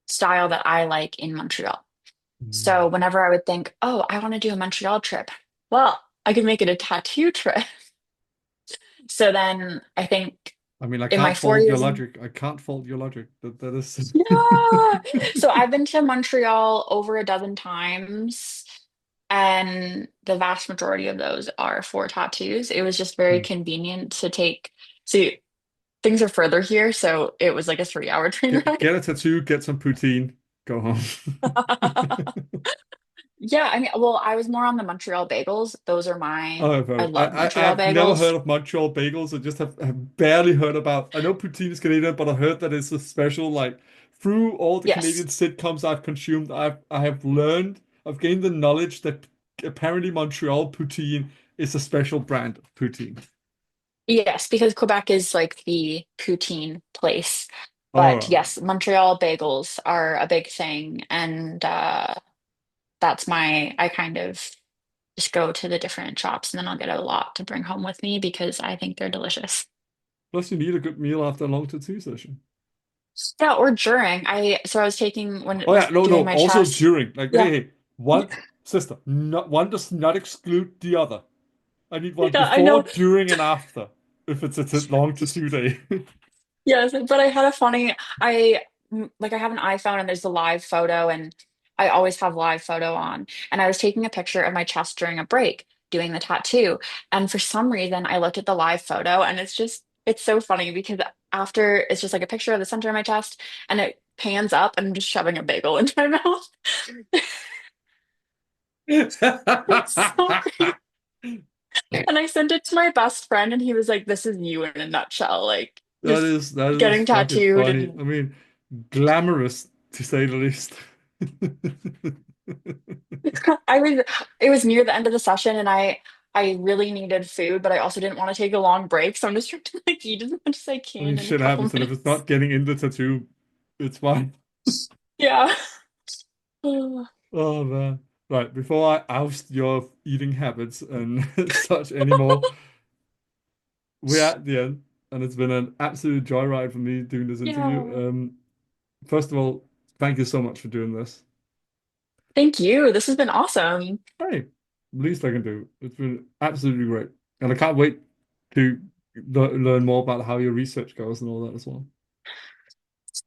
style that I like in Montreal. So Mm. whenever I would think, oh, I want to do a Montreal trip, well, I could make it a tattoo trip. So then I think I mean, I in my can't four fault your years, logic. I can't fault your logic. That is. yeah. So I've been to Montreal over a dozen times, and the vast majority of those are for tattoos. It was just very convenient to take. See, things are further here, so it was like a 3 hour train ride. Get a tattoo, get some poutine, go home. Yeah, I mean, well, I was more on the Montreal bagels. Those are my, Oh, I love Montreal I've never bagels. heard of Montreal bagels. I just have barely heard about. I know poutine is Canadian, but I heard that it's a special like through all the Yes. Canadian sitcoms I've consumed, I have learned, I've gained the knowledge that apparently Montreal poutine is a special brand of poutine. Yes, because Quebec is like the poutine place. All But right. yes, Montreal bagels are a big thing. And that's my, I kind of just go to the different shops and then I'll get a lot to bring home with me because I think they're delicious. Plus, you need a good meal after a long tattoo session. Yeah, or during. So I was taking when it Oh yeah, was no, doing no. my Also chest. during, like, hey, Yeah. hey, one sister, not one does not exclude the other. I need one Yeah, I before, know. during, and after. If it's a long tattoo day. Yes, but I had a funny, like I have an iPhone and there's the live photo and I always have live photo on. And I was taking a picture of my chest during a break doing the tattoo. And for some reason I looked at the live photo and it's so funny because after it's just like a picture of the center of my chest and it pans up and I'm just shoving a bagel into my mouth. It's so great. And I sent it to my best friend and he was like, this is you in a nutshell. Like just That is getting fucking tattooed funny. and I mean, glamorous to say the least. I was it was near the end of the session and I really needed food, but I also didn't want to take a long break. So I'm just trying to like eat as much as I I mean, can in a shit couple happens, and if it's minutes. not getting in the tattoo, it's fine. Yeah. Oh man. Right, before I oust your eating habits and such anymore, we're at the end, and it's been an absolute joyride for me doing this Yeah. interview. First of all, thank you so much for doing this. Thank you. This has been awesome. Hey, least I can do. It's been absolutely great, and I can't wait to learn more about how your research goes and all that as well.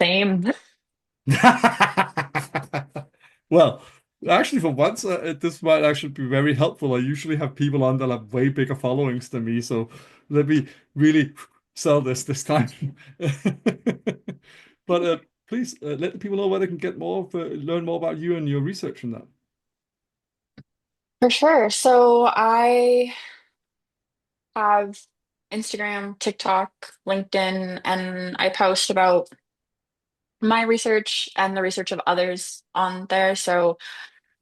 Same. Well, actually, for once, this might actually be very helpful. I usually have people on that have way bigger followings than me, so let me really sell this time. But please let the people know where they can get more for learn more about you and your research in that. For sure. So I have Instagram, TikTok, LinkedIn, and I post about my research and the research of others on there. So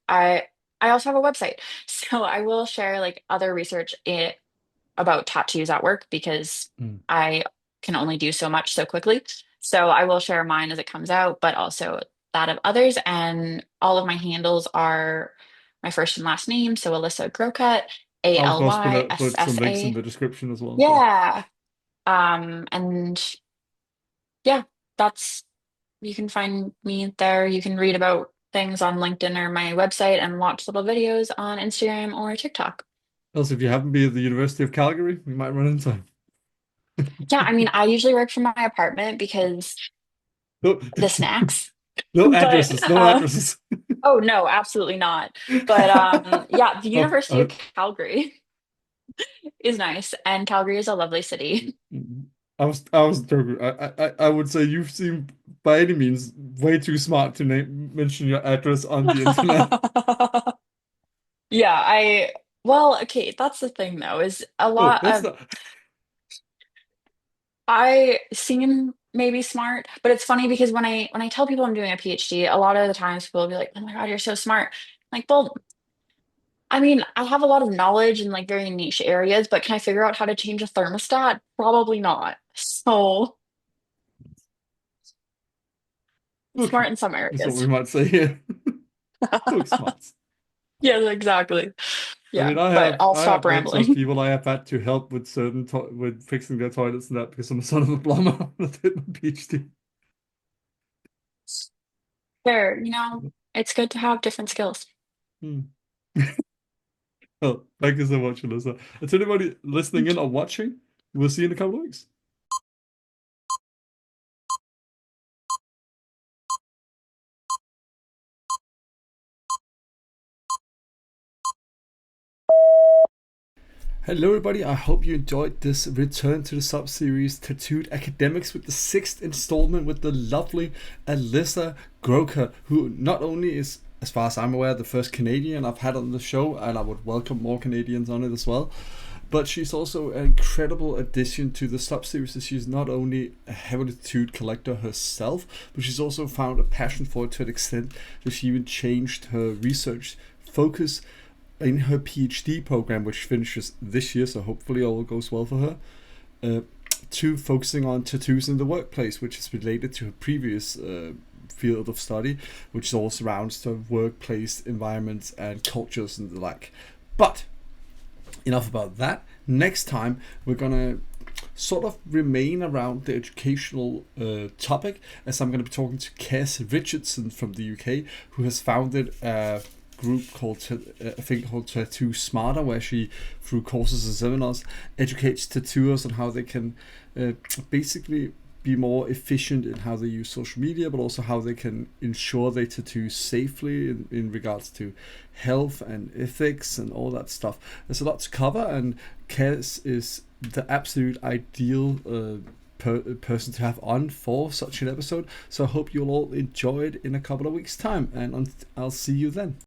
I I also have a website. So I will share like other research about tattoos at work because Mm. I can only do so much so quickly. So I will share mine as it comes out, but also that of others. And all of my handles are my first and last name. So Alyssa Grocutt, I'll of course put some links in ALYSSA. the description as well. So Yeah. And yeah, that's you can find me there. You can read about things on LinkedIn or my website and watch little videos on Instagram or TikTok. also, if you happen to be at the University of Calgary, we might run into him. Yeah, I mean, I usually work from my apartment because No, the snacks. no But addresses, no addresses. oh no, absolutely not. But yeah, the Oh, University of Calgary is nice, and Calgary is a lovely city. I was joking. I would say you seem by any means way too smart to mention your address on the internet. Yeah, well, okay, that's the thing though, is a Oh, lot that's of not. I seem maybe smart, but it's funny because when I tell people I'm doing a PhD, a lot of the times people will be like, "Oh my God, you're so smart." Like, well, I mean, I have a lot of knowledge in like very niche areas, but can I figure out how to change a thermostat? Probably not. So Okay, smart in some that's what we areas. might say here. Book smarts. Yeah, exactly. I Yeah, mean, but I'll I stop have mates of rambling. people I have had to help with with fixing their toilets and that because I'm the son of a plumber when I did my PhD. There, it's good to have different skills. Hmm. Well, thank you so much, Alyssa. And to anybody listening in or watching, we'll see you in a couple of weeks. Hello, everybody. I hope you enjoyed this return to the sub series Tattooed Academics with the sixth installment with the lovely Alyssa Grocutt, who not only is, as far as I'm aware, the first Canadian I've had on the show, and I would welcome more Canadians on it as well. But she's also an incredible addition to the sub series. She's not only a heavily tattooed collector herself, but she's also found a passion for it to an extent that she even changed her research focus in her PhD program, which finishes this year, so hopefully all goes well for her, uh, to focusing on tattoos in the workplace, which is related to her previous field of study, which all surrounds the workplace environments and cultures and the like. But enough about that. Next time, we're gonna sort of remain around the educational topic, as I'm going to be talking to Kes Richardson from the UK, who has founded a group called I think called Tattoo Smarter, where she, through courses and seminars, educates tattooers on how they can basically be more efficient in how they use social media, but also how they can ensure they tattoo safely in regards to health and ethics and all that stuff. There's a lot to cover, and Kes is the absolute ideal person to have on for such an episode. So I hope you'll all enjoy it in a couple of weeks' time, and I'll see you then.